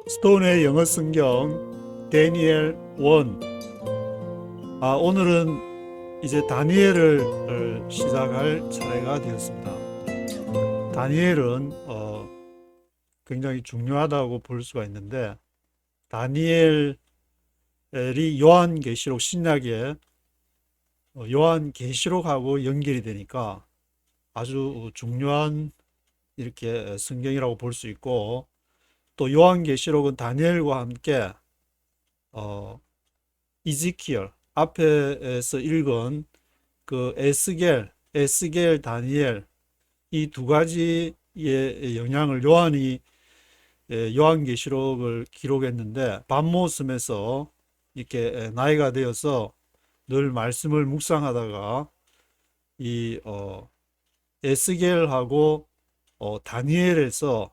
스톤의 영어 성경 다니엘 1. 오늘은 이제 다니엘을 시작할 차례가 되었습니다. 다니엘은 굉장히 중요하다고 볼 수가 있는데, 다니엘이 요한계시록 신약에 요한계시록하고 연결이 되니까 아주 중요한 이렇게 성경이라고 볼 수 있고, 또 요한계시록은 다니엘과 함께 이지키엘 앞에서 읽은 그 에스겔, 다니엘 이 두 가지의 영향을 요한이 요한계시록을 기록했는데, 밤모섬에서 이렇게 나이가 되어서 늘 말씀을 묵상하다가 이 에스겔하고 다니엘에서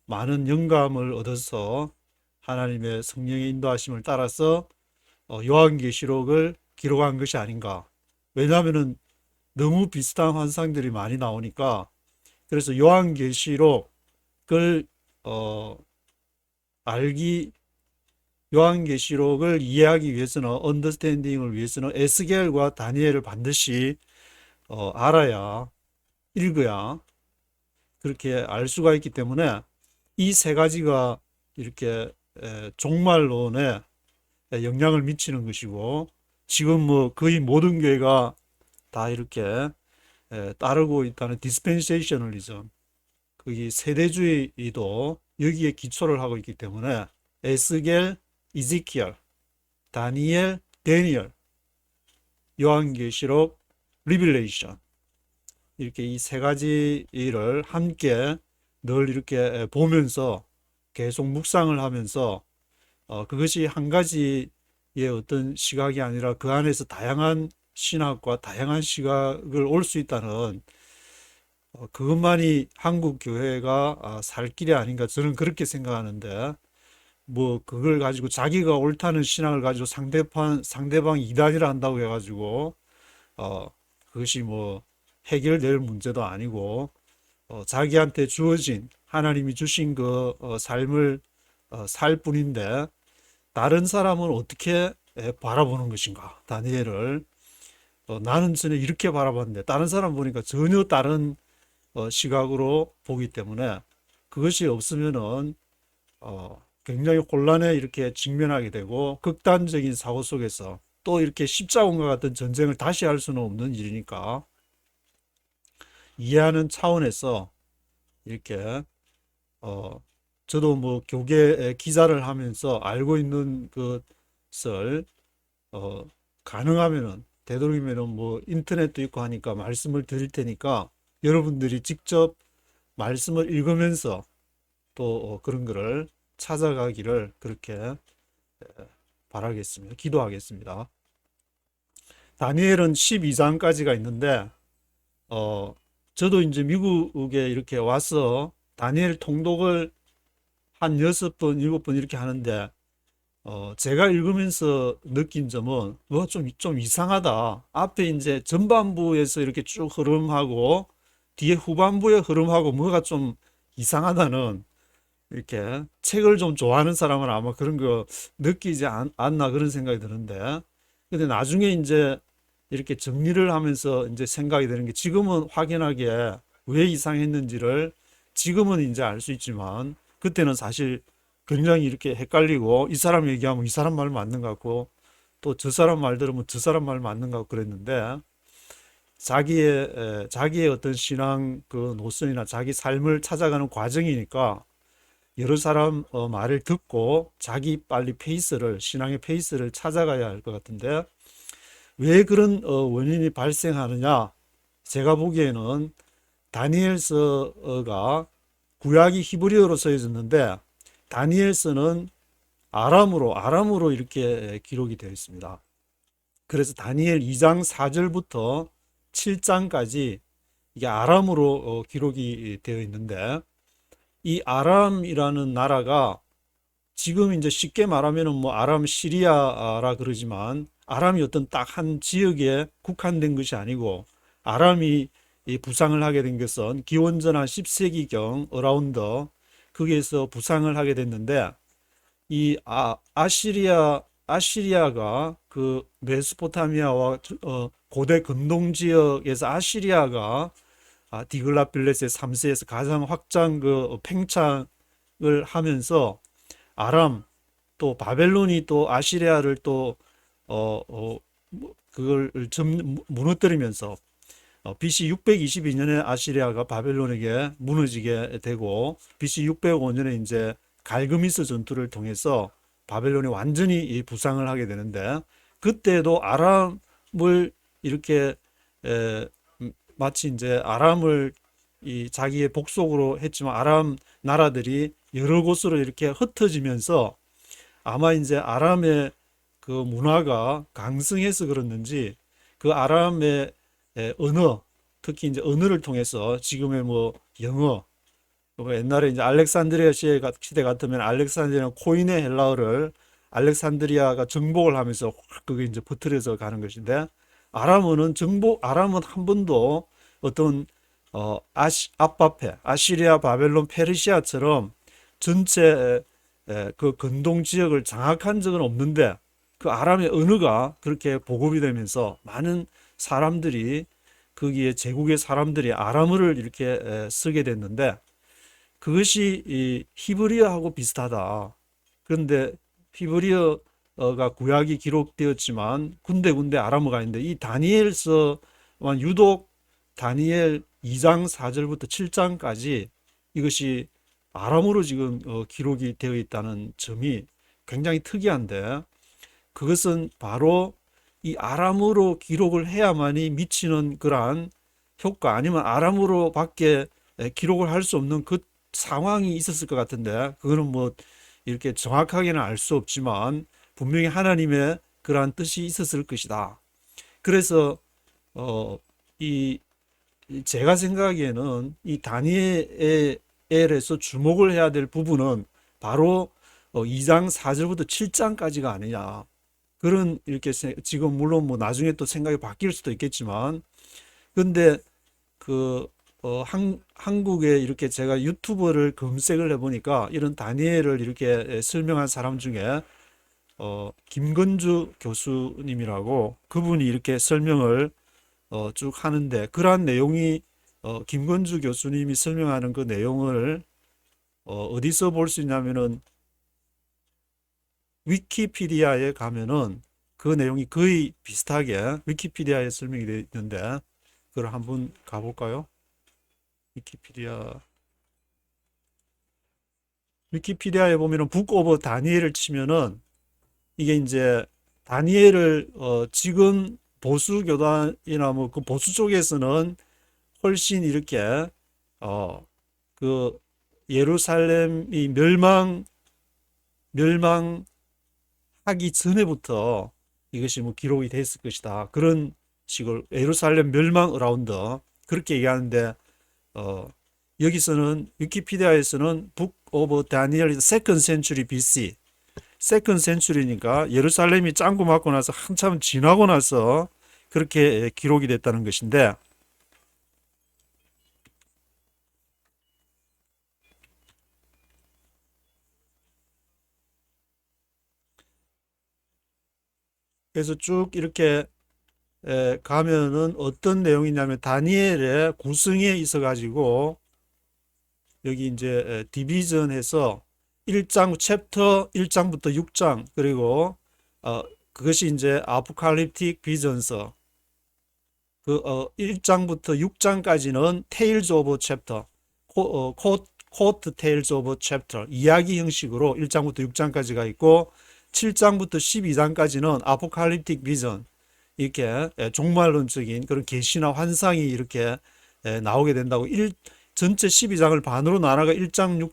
많은 영감을 얻어서 하나님의 성령의 인도하심을 따라서 요한계시록을 기록한 것이 아닌가. 왜냐하면 너무 비슷한 환상들이 많이 나오니까. 그래서 요한계시록을 어, 알기 요한계시록을 이해하기 위해서는, 언더스탠딩을 위해서는 에스겔과 다니엘을 반드시 알아야, 읽어야 그렇게 알 수가 있기 때문에 이 세 가지가 이렇게 종말론에 영향을 미치는 것이고, 지금 뭐 거의 모든 교회가 다 이렇게 따르고 있다는 디스펜세이셔널리즘, 거기 세대주의도 여기에 기초를 하고 있기 때문에 에스겔, 이지키엘, 다니엘, 데니엘, 요한계시록, 리빌레이션, 이렇게 이 세 가지를 함께 늘 이렇게 보면서 계속 묵상을 하면서 그것이 한 가지의 어떤 시각이 아니라 그 안에서 다양한 신학과 다양한 시각을 올 수 있다는, 그것만이 한국 교회가 살 길이 아닌가, 저는 그렇게 생각하는데, 뭐 그걸 가지고 자기가 옳다는 신학을 가지고 상대방 이단이라 한다고 해가지고 어 그것이 뭐 해결될 문제도 아니고, 자기한테 주어진 하나님이 주신 그 삶을 살 뿐인데, 다른 사람은 어떻게 바라보는 것인가. 다니엘을 나는 전에 이렇게 바라봤는데 다른 사람 보니까 전혀 다른 시각으로 보기 때문에, 그것이 없으면은 굉장히 혼란에 이렇게 직면하게 되고, 극단적인 사고 속에서 또 이렇게 십자군과 같은 전쟁을 다시 할 수는 없는 일이니까, 이해하는 차원에서 이렇게 어 저도 뭐 교계 기자를 하면서 알고 있는 것을 가능하면은, 되도록이면은 뭐 인터넷도 있고 하니까 말씀을 드릴 테니까, 여러분들이 직접 말씀을 읽으면서 또 그런 거를 찾아가기를 그렇게 바라겠습니다. 기도하겠습니다. 다니엘은 12장까지가 있는데, 어, 저도 이제 미국에 이렇게 와서 다니엘 통독을 한 6번, 7번 이렇게 하는데, 제가 읽으면서 느낀 점은, 좀 이상하다. 앞에 이제 전반부에서 이렇게 쭉 흐름하고, 뒤에 후반부의 흐름하고 뭐가 좀 이상하다는, 이렇게 책을 좀 좋아하는 사람은 아마 그런 거 느끼지 않나, 그런 생각이 드는데, 근데 나중에 이제 이렇게 정리를 하면서 이제 생각이 드는 게, 지금은 확연하게 왜 이상했는지를 지금은 이제 알 수 있지만, 그때는 사실 굉장히 이렇게 헷갈리고, 이 사람 얘기하면 이 사람 말 맞는 것 같고, 또 저 사람 말 들으면 저 사람 말 맞는 것 같고 그랬는데, 자기의 어떤 신앙 그 노선이나 자기 삶을 찾아가는 과정이니까, 여러 사람 말을 듣고 자기 빨리 신앙의 페이스를 찾아가야 할 것 같은데, 왜 그런 원인이 발생하느냐? 제가 보기에는 다니엘서가 구약이 히브리어로 써졌는데, 다니엘서는 아람으로 이렇게 기록이 되어 있습니다. 그래서 다니엘 2장 4절부터 7장까지 이게 아람으로 기록이 되어 있는데, 이 아람이라는 나라가 지금 이제 쉽게 말하면은 뭐 아람 시리아라 그러지만, 아람이 어떤 딱 한 지역에 국한된 것이 아니고, 아람이 이 부상을 하게 된 것은 기원전 한 10세기경 어라운드 거기에서 부상을 하게 됐는데, 이 아시리아가 그 메소포타미아와 고대 근동 지역에서 아시리아가 디글라필레스의 3세에서 가장 확장 그 팽창을 하면서 아람 또 바벨론이 또 아시리아를 또 그걸 무너뜨리면서 BC 622년에 아시리아가 바벨론에게 무너지게 되고 BC 605년에 이제 갈그미스 전투를 통해서 바벨론이 완전히 부상을 하게 되는데, 그때도 아람을 이렇게 마치 이제 아람을 이 자기의 복속으로 했지만 아람 나라들이 여러 곳으로 이렇게 흩어지면서 아마 이제 아람의 그 문화가 강성해서 그렇는지 그 아람의 언어, 특히 이제 언어를 통해서 지금의 뭐 영어, 옛날에 이제 알렉산드리아 시대 같으면 알렉산드리아 코인의 헬라어를 알렉산드리아가 정복을 하면서 확 그게 이제 퍼뜨려서 가는 것인데, 아람은 한 번도 어떤 아바페 아시리아 바벨론 페르시아처럼 전체 그 근동 지역을 장악한 적은 없는데, 그 아람의 언어가 그렇게 보급이 되면서 많은 사람들이 거기에 제국의 사람들이 아람어를 이렇게 쓰게 됐는데, 그것이 이 히브리어하고 비슷하다. 그런데 히브리어가 구약이 기록되었지만 군데군데 아람어가 있는데, 이 다니엘서만 유독 다니엘 2장 4절부터 7장까지 이것이 아람어로 지금 기록이 되어 있다는 점이 굉장히 특이한데, 그것은 바로 이 아람어로 기록을 해야만이 미치는 그러한 효과, 아니면 아람어로 밖에 기록을 할 수 없는 그 상황이 있었을 것 같은데, 그거는 뭐 이렇게 정확하게는 알 수 없지만 분명히 하나님의 그러한 뜻이 있었을 것이다. 그래서 이 제가 생각하기에는 이 다니엘에서 주목을 해야 될 부분은 바로 2장 4절부터 7장까지가 아니냐. 그런 이렇게 지금 물론 뭐 나중에 또 생각이 바뀔 수도 있겠지만, 근데 그 한국에 이렇게 제가 유튜브를 검색을 해보니까 이런 다니엘을 이렇게 설명한 사람 중에 김건주 교수님이라고, 그분이 이렇게 설명을 쭉 하는데, 그러한 내용이 김건주 교수님이 설명하는 그 내용을 어디서 볼 수 있냐면은 위키피디아에 가면은 그 내용이 거의 비슷하게 위키피디아에 설명이 되어 있는데, 그걸 한번 가볼까요? 위키피디아에 보면은 북 오브 다니엘을 치면은 이게 이제 다니엘을 지금 보수 교단이나 뭐 그 보수 쪽에서는 훨씬 이렇게 그 예루살렘이 멸망하기 전에부터 이것이 뭐 기록이 됐을 것이다, 그런 식으로 예루살렘 멸망 어라운드 그렇게 얘기하는데, 어, 여기서는 위키피디아에서는 북 오브 다니엘 세컨 센츄리 BC, 세컨 센츄리니까 예루살렘이 짱구 맞고 나서 한참 지나고 나서 그렇게 기록이 됐다는 것인데, 그래서 쭉 이렇게 가면은 어떤 내용이냐면 다니엘의 구성에 있어 가지고 여기 이제 디비전해서 1장 챕터 1장부터 6장, 그리고 그것이 이제 아포칼립틱 비전서, 그 1장부터 6장까지는 테일즈 오브 챕터, 코트 테일즈 오브 챕터 이야기 형식으로 1장부터 6장까지가 있고, 7장부터 12장까지는 아포칼립틱 비전, 이렇게 종말론적인 그런 계시나 환상이 이렇게 나오게 된다고, 전체 12장을 반으로 나눠가 1장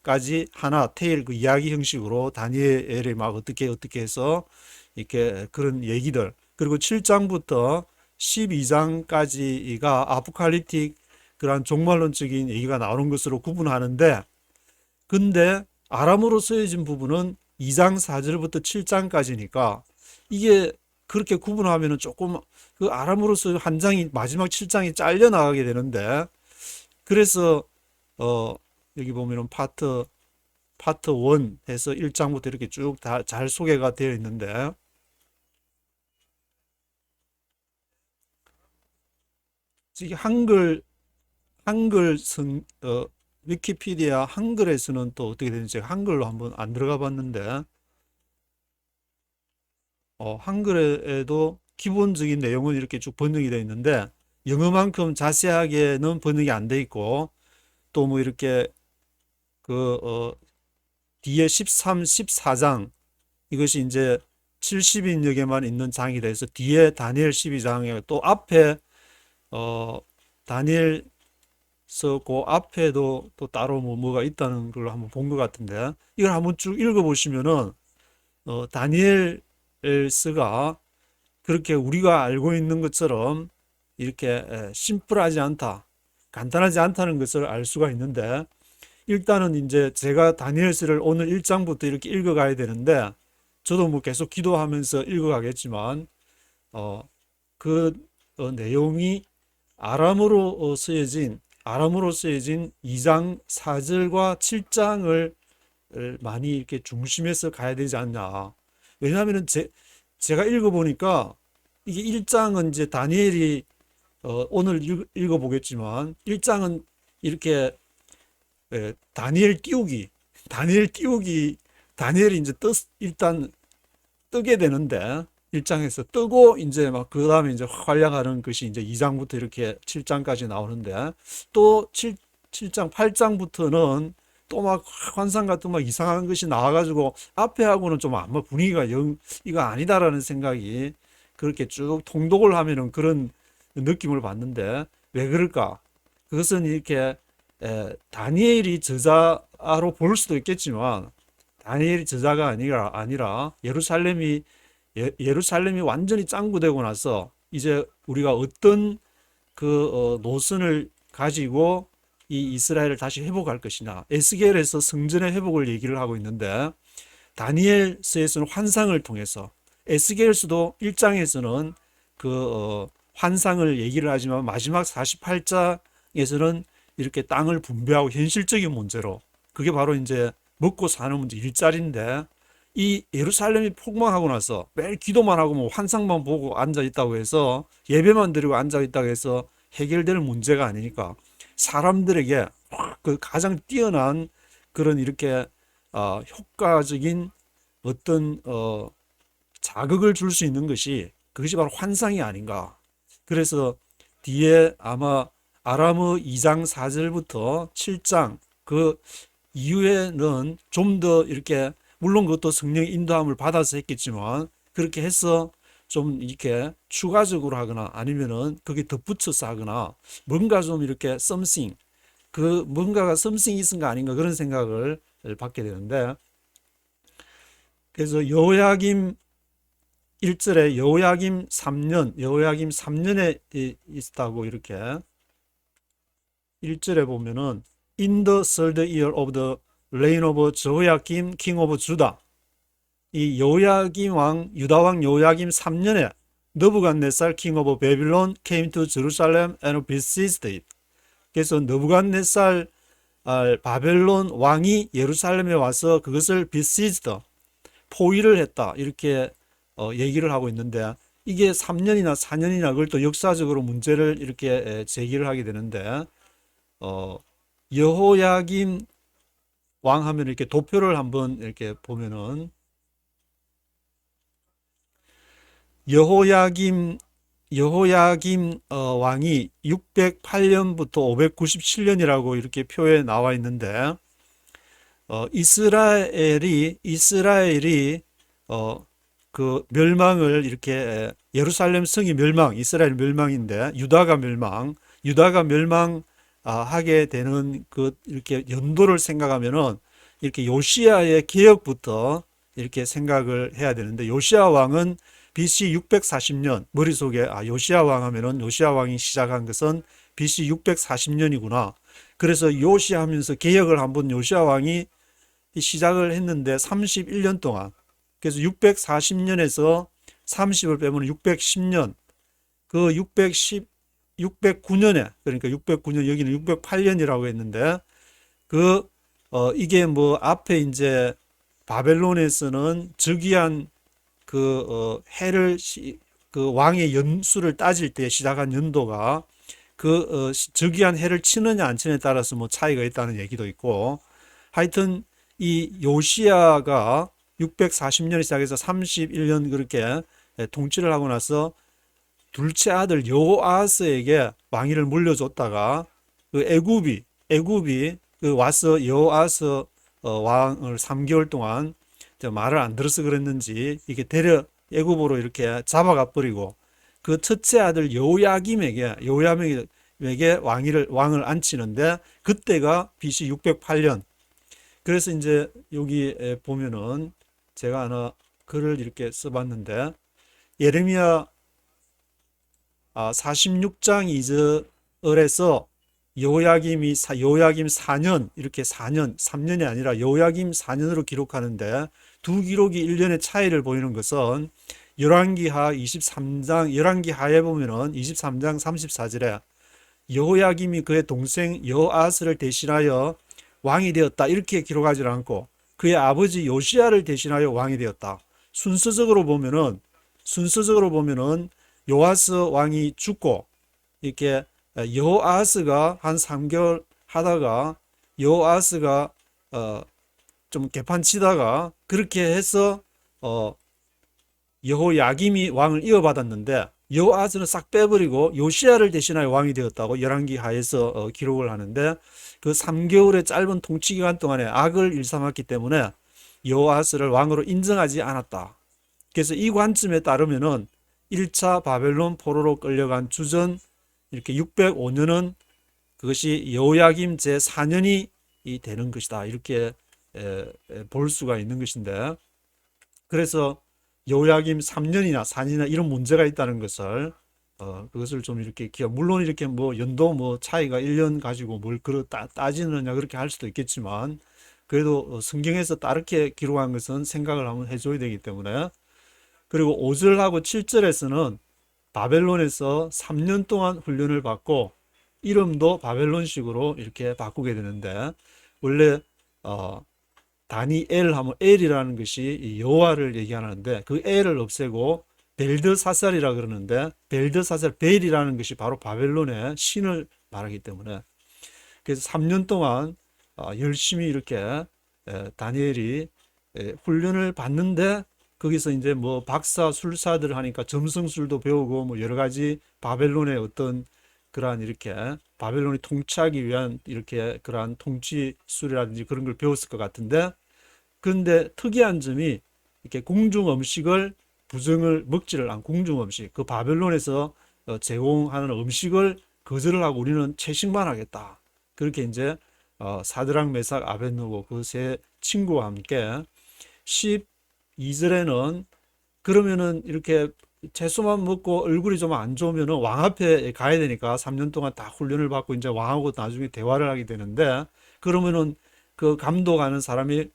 6장까지 하나 테일 그 이야기 형식으로 다니엘이 막 어떻게 해서 이렇게 그런 얘기들, 그리고 7장부터 12장까지가 아포칼립틱 그런 종말론적인 얘기가 나오는 것으로 구분하는데, 근데 아람어로 쓰여진 부분은 2장 4절부터 7장까지니까 이게 그렇게 구분하면은 조금 그 아람어로서 한 장이 마지막 7장이 잘려 나가게 되는데, 그래서 여기 보면은 파트 파트 1 해서 1장부터 이렇게 쭉 다 잘 소개가 되어 있는데, 이게 한글 위키피디아 한글에서는 또 어떻게 되는지 한글로 한번 안 들어가 봤는데, 한글에도 기본적인 내용은 이렇게 쭉 번역이 되어 있는데, 영어만큼 자세하게는 번역이 안 돼 있고, 또 뭐 이렇게 그, 뒤에 13, 14장, 이것이 이제 70인역에만 있는 장이 돼서 뒤에 다니엘 12장에 또 앞에, 다니엘서 그 앞에도 또 따로 뭐가 있다는 걸 한번 본 것 같은데, 이걸 한번 쭉 읽어보시면은, 다니엘서가 그렇게 우리가 알고 있는 것처럼 이렇게 심플하지 않다, 간단하지 않다는 것을 알 수가 있는데, 일단은 이제 제가 다니엘서를 오늘 1장부터 이렇게 읽어가야 되는데, 저도 뭐 계속 기도하면서 읽어가겠지만, 그 내용이 아람으로 쓰여진 2장 4절과 7장을 많이 이렇게 중심에서 가야 되지 않냐. 왜냐하면 제가 읽어보니까 이게 1장은 이제 다니엘이 오늘 읽어보겠지만 1장은 이렇게 다니엘이 이제 일단 뜨게 되는데 1장에서 뜨고 이제 막 그 다음에 이제 활약하는 것이 이제 2장부터 이렇게 7장까지 나오는데, 또 7장 8장부터는 또 막 환상 같은 막 이상한 것이 나와가지고 앞에 하고는 좀 아마 분위기가 이거 아니다라는 생각이, 그렇게 쭉 통독을 하면은 그런 느낌을 받는데, 왜 그럴까? 그것은 이렇게 다니엘이 저자로 볼 수도 있겠지만, 다니엘이 저자가 아니라 예루살렘이 완전히 짱구되고 나서 이제 우리가 어떤 그 노선을 가지고 이 이스라엘을 다시 회복할 것이냐. 에스겔에서 성전의 회복을 얘기를 하고 있는데, 다니엘서에서는 환상을 통해서, 에스겔서도 1장에서는 그 환상을 얘기를 하지만 마지막 48장에서는 이렇게 땅을 분배하고 현실적인 문제로, 그게 바로 이제 먹고 사는 문제, 일자리인데, 이 예루살렘이 폭망하고 나서 매일 기도만 하고 뭐 환상만 보고 앉아 있다고 해서, 예배만 드리고 앉아 있다고 해서 해결될 문제가 아니니까, 사람들에게 그 가장 뛰어난 그런 이렇게 효과적인 어떤 자극을 줄 수 있는 그것이 바로 환상이 아닌가. 그래서 뒤에 아마 아람어 2장 4절부터 7장 그 이후에는 좀 더 이렇게, 물론 그것도 성령의 인도함을 받아서 했겠지만, 그렇게 해서 좀 이렇게 추가적으로 하거나 아니면은 거기에 덧붙여서 하거나, 뭔가 좀 이렇게 뭔가가 something 있은 거 아닌가, 그런 생각을 받게 되는데, 그래서 여호야김 1절에 여호야김 3년에 있다고 이렇게 1절에 보면은 In the third year of the reign of Jehoiakim, king of Judah. 이 여호야김 왕, 유다 왕 여호야김 3년에 느부갓네살 king of Babylon came to Jerusalem and besieged it. 그래서 느부갓네살 바벨론 왕이 예루살렘에 와서 그것을 besieged, 포위를 했다, 이렇게 얘기를 하고 있는데, 이게 3년이나 4년이나 그걸 또 역사적으로 문제를 이렇게 제기를 하게 되는데, 여호야김 왕 하면 이렇게 도표를 한번 이렇게 보면은, 여호야김 왕이 608년부터 597년이라고 이렇게 표에 나와 있는데, 이스라엘이 그 멸망을 이렇게, 예루살렘 성이 이스라엘 멸망인데 유다가 멸망하게 되는 그 이렇게 연도를 생각하면은, 이렇게 요시야의 개혁부터 이렇게 생각을 해야 되는데, 요시야 왕은 BC 640년, 머릿속에 요시야 왕 하면은 요시야 왕이 시작한 것은 BC 640년이구나. 그래서 요시야 하면서 개혁을 한번 요시야 왕이 시작을 했는데 31년 동안, 그래서 640년에서 30을 빼면 610년, 그 609년에, 그러니까 609년, 여기는 608년이라고 했는데, 그 이게 뭐 앞에 이제 바벨론에서는 즉위한 해를 그 왕의 연수를 따질 때 시작한 연도가 즉위한 해를 치느냐 안 치느냐에 따라서 뭐 차이가 있다는 얘기도 있고, 하여튼 이 요시야가 640년에 시작해서 31년 그렇게 통치를 하고 나서 둘째 아들 여호아스에게 왕위를 물려줬다가 그 애굽이 와서 여호아스 왕을 3개월 동안 말을 안 들어서 그랬는지 이게 데려 애굽으로 이렇게 잡아가 버리고 그 첫째 아들 여호야김에게 왕을 앉히는데 그때가 BC 608년. 그래서 이제 여기 보면은 제가 하나 글을 이렇게 써봤는데, 예레미야 46장 2절에서 여호야김 4년, 이렇게 4년, 3년이 아니라 여호야김 4년으로 기록하는데, 두 기록이 1년의 차이를 보이는 것은 열왕기하 23장, 열왕기하에 보면은 23장 34절에 여호야김이 그의 동생 여호아스를 대신하여 왕이 되었다 이렇게 기록하지 않고 그의 아버지 요시야를 대신하여 왕이 되었다. 순서적으로 보면은 요아스 왕이 죽고 이렇게 여호아스가 한 3개월 하다가 여호아스가 좀 개판 치다가 그렇게 해서 여호야김이 왕을 이어받았는데, 여호아스는 싹 빼버리고 요시야를 대신하여 왕이 되었다고 열왕기하에서 기록을 하는데, 그 3개월의 짧은 통치 기간 동안에 악을 일삼았기 때문에 여호아스를 왕으로 인정하지 않았다. 그래서 이 관점에 따르면은 1차 바벨론 포로로 끌려간 주전 이렇게 605년은 그것이 여호야김 제4년이 되는 것이다. 이렇게 볼 수가 있는 것인데, 그래서 여호야김 3년이나 4년이나 이런 문제가 있다는 것을 그것을 좀 이렇게 물론 이렇게 뭐 연도 뭐 차이가 1년 가지고 뭘 따지느냐 그렇게 할 수도 있겠지만, 그래도 성경에서 다르게 기록한 것은 생각을 한번 해줘야 되기 때문에. 그리고 5절하고 7절에서는 바벨론에서 3년 동안 훈련을 받고 이름도 바벨론식으로 이렇게 바꾸게 되는데, 원래 다니엘 하면 엘이라는 것이 여호와를 얘기하는데 그 엘을 없애고 벨드사살이라 그러는데, 벨드사살 벨이라는 것이 바로 바벨론의 신을 말하기 때문에, 그래서 3년 동안 열심히 이렇게 다니엘이 훈련을 받는데, 거기서 이제 뭐 박사 술사들 하니까 점성술도 배우고 뭐 여러 가지 바벨론의 어떤 그러한 이렇게 바벨론이 통치하기 위한 이렇게 그러한 통치술이라든지 그런 걸 배웠을 것 같은데, 그런데 특이한 점이 이렇게 궁중 음식을 부정을 먹지를 않고, 궁중 음식 그 바벨론에서 제공하는 음식을 거절을 하고 우리는 채식만 하겠다. 그렇게 이제 사드락 메삭 아벳느고 그 세 친구와 함께 12절에는 그러면은 이렇게 채소만 먹고 얼굴이 좀 안 좋으면은 왕 앞에 가야 되니까 3년 동안 다 훈련을 받고 이제 왕하고 나중에 대화를 하게 되는데, 그러면은 그 감독하는 사람이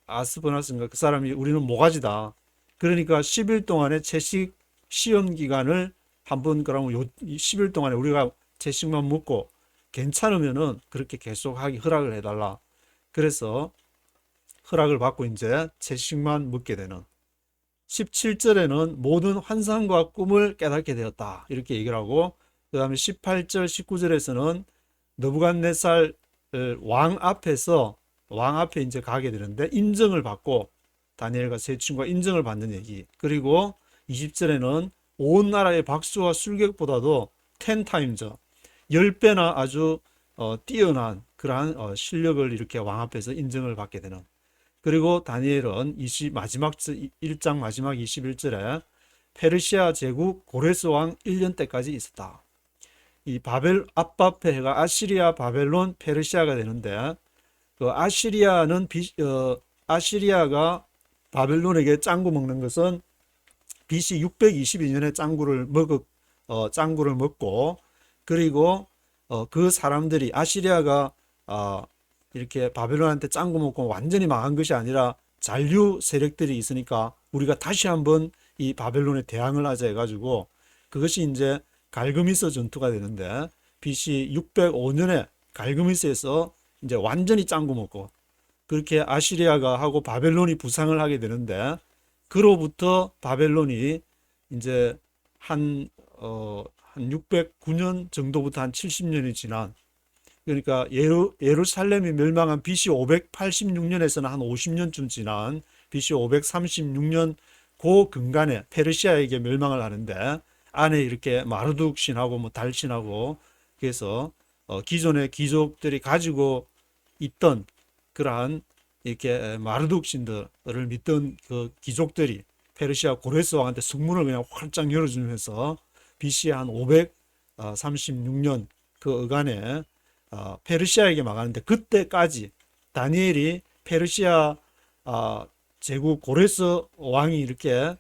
아스브나스인가 그 사람이 우리는 모가지다. 그러니까 10일 동안의 채식 시험 기간을 한번 그러면 10일 동안에 우리가 채식만 먹고 괜찮으면은 그렇게 계속하기 허락을 해달라. 그래서 허락을 받고 이제 채식만 먹게 되는. 17절에는 모든 환상과 꿈을 깨닫게 되었다. 이렇게 얘기를 하고, 그 다음에 18절, 19절에서는 느부갓네살 왕 앞에 이제 가게 되는데 인정을 받고 다니엘과 세 친구가 인정을 받는 얘기. 그리고 20절에는 온 나라의 박수와 술객보다도 10타임즈 10배나 아주 뛰어난 그러한 실력을 이렇게 왕 앞에서 인정을 받게 되는. 그리고 다니엘은 마지막 1장 마지막 21절에 페르시아 제국 고레스 왕 1년 때까지 있었다. 이 앞바페가 아시리아, 바벨론, 페르시아가 되는데, 그 아시리아가 바벨론에게 짱구 먹는 것은 BC 622년에 짱구를 먹고, 그리고 그 사람들이 아시리아가 이렇게 바벨론한테 짱구 먹고 완전히 망한 것이 아니라 잔류 세력들이 있으니까 우리가 다시 한번 이 바벨론에 대항을 하자 해가지고 그것이 이제 갈그미스 전투가 되는데, BC 605년에 갈그미스에서 이제 완전히 짱구 먹고 그렇게 아시리아가 하고 바벨론이 부상을 하게 되는데 그로부터 바벨론이 이제 한 609년 정도부터 한 70년이 지난 그러니까 예루살렘이 멸망한 BC 586년에서는 한 50년쯤 지난 BC 536년 그 근간에 페르시아에게 멸망을 하는데 안에 이렇게 마르둑 신하고 뭐 달 신하고 그래서 기존의 귀족들이 가지고 있던 그러한 이렇게 마르둑 신들을 믿던 그 귀족들이 페르시아 고레스 왕한테 성문을 그냥 활짝 열어주면서 BC 한 536년 그 어간에 페르시아에게 망하는데 그때까지 다니엘이 페르시아 제국 고레스 왕이 이렇게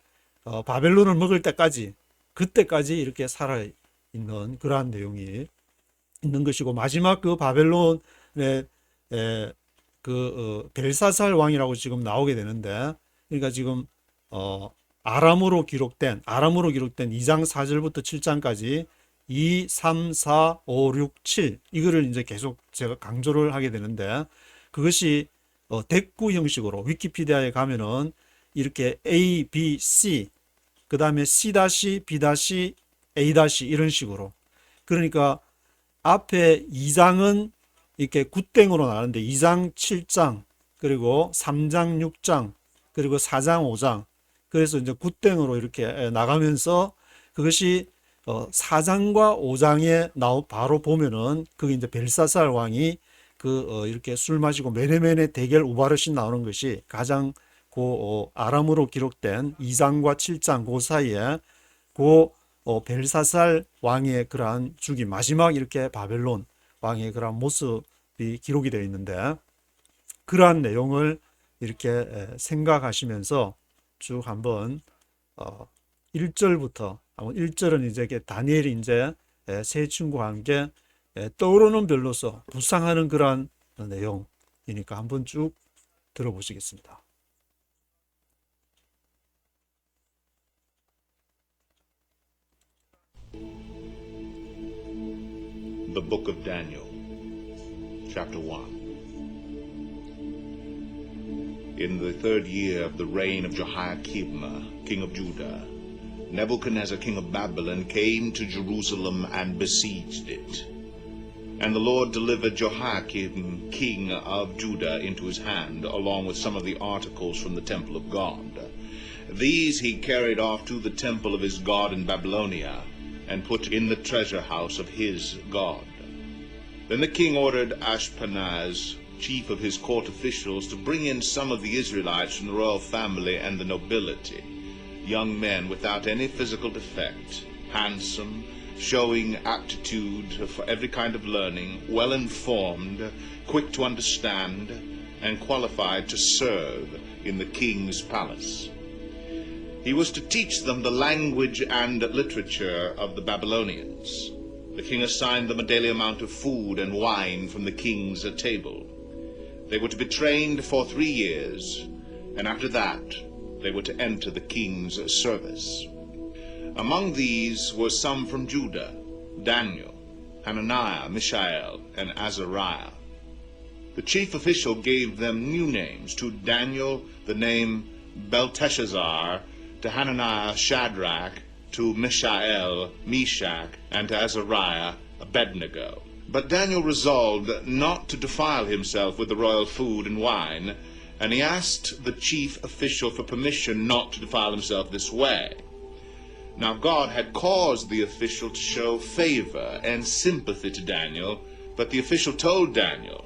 바벨론을 먹을 때까지 그때까지 이렇게 살아 있는 그러한 내용이 있는 것이고 마지막 그 바벨론의 벨사살 왕이라고 지금 나오게 되는데 그러니까 지금 아람으로 기록된 2장 4절부터 7장까지 2, 3, 4, 5, 6, 7 이거를 이제 계속 제가 강조를 하게 되는데 그것이 대꾸 형식으로 위키피디아에 가면은 이렇게 A, B, C 그 다음에 C-, B-, A- 이런 식으로 그러니까 앞에 2장은 이렇게 굿땡으로 나가는데 2장 7장 그리고 3장 6장 그리고 4장 5장 그래서 이제 굿땡으로 이렇게 나가면서 그것이 4장과 5장에 바로 보면은 그게 이제 벨사살 왕이 이렇게 술 마시고 메네메네 대결 우바르신 나오는 것이 가장 아람으로 기록된 2장과 7장 그 사이에 벨사살 왕의 그러한 죽임 마지막 이렇게 바벨론 왕의 그러한 모습이 기록이 되어 있는데 그러한 내용을 이렇게 생각하시면서 쭉 한번 1절부터 1절은 이제 다니엘이 이제 세 친구와 함께 떠오르는 별로서 묵상하는 그러한 내용이니까 한번 쭉 들어보시겠습니다. The Book of Daniel, Chapter 1. In the 3rd year of the reign of Jehoiakim, king of Judah, Nebuchadnezzar, king of Babylon, came to Jerusalem and besieged it. And the Lord delivered Jehoiakim, king of Judah, into his hand, along with some of the articles from the temple of God. These he carried off to the temple of his God in Babylonia, and put in the treasure house of his God. Then the king ordered Ashpenaz, chief of his court officials, to bring in some of the Israelites from the royal family and the nobility, young men without any physical defect, handsome, showing aptitude for every kind of learning, well informed, quick to understand, and qualified to serve in the king's palace. He was to teach them the language and literature of the Babylonians. The king assigned them a daily amount of food and wine from the king's table. They were to be trained for 3 years, and after that they were to enter the king's service. Among these were some from Judah, Daniel, Hananiah, Mishael, and Azariah. The chief official gave them new names. To Daniel the name Belteshazzar, to Hananiah Shadrach, to Mishael Meshach, and to Azariah Abednego. But Daniel resolved not to defile himself with the royal food and wine, and he asked the chief official for permission not to defile himself this way. Now God had caused the official to show favor and sympathy to Daniel, but the official told Daniel,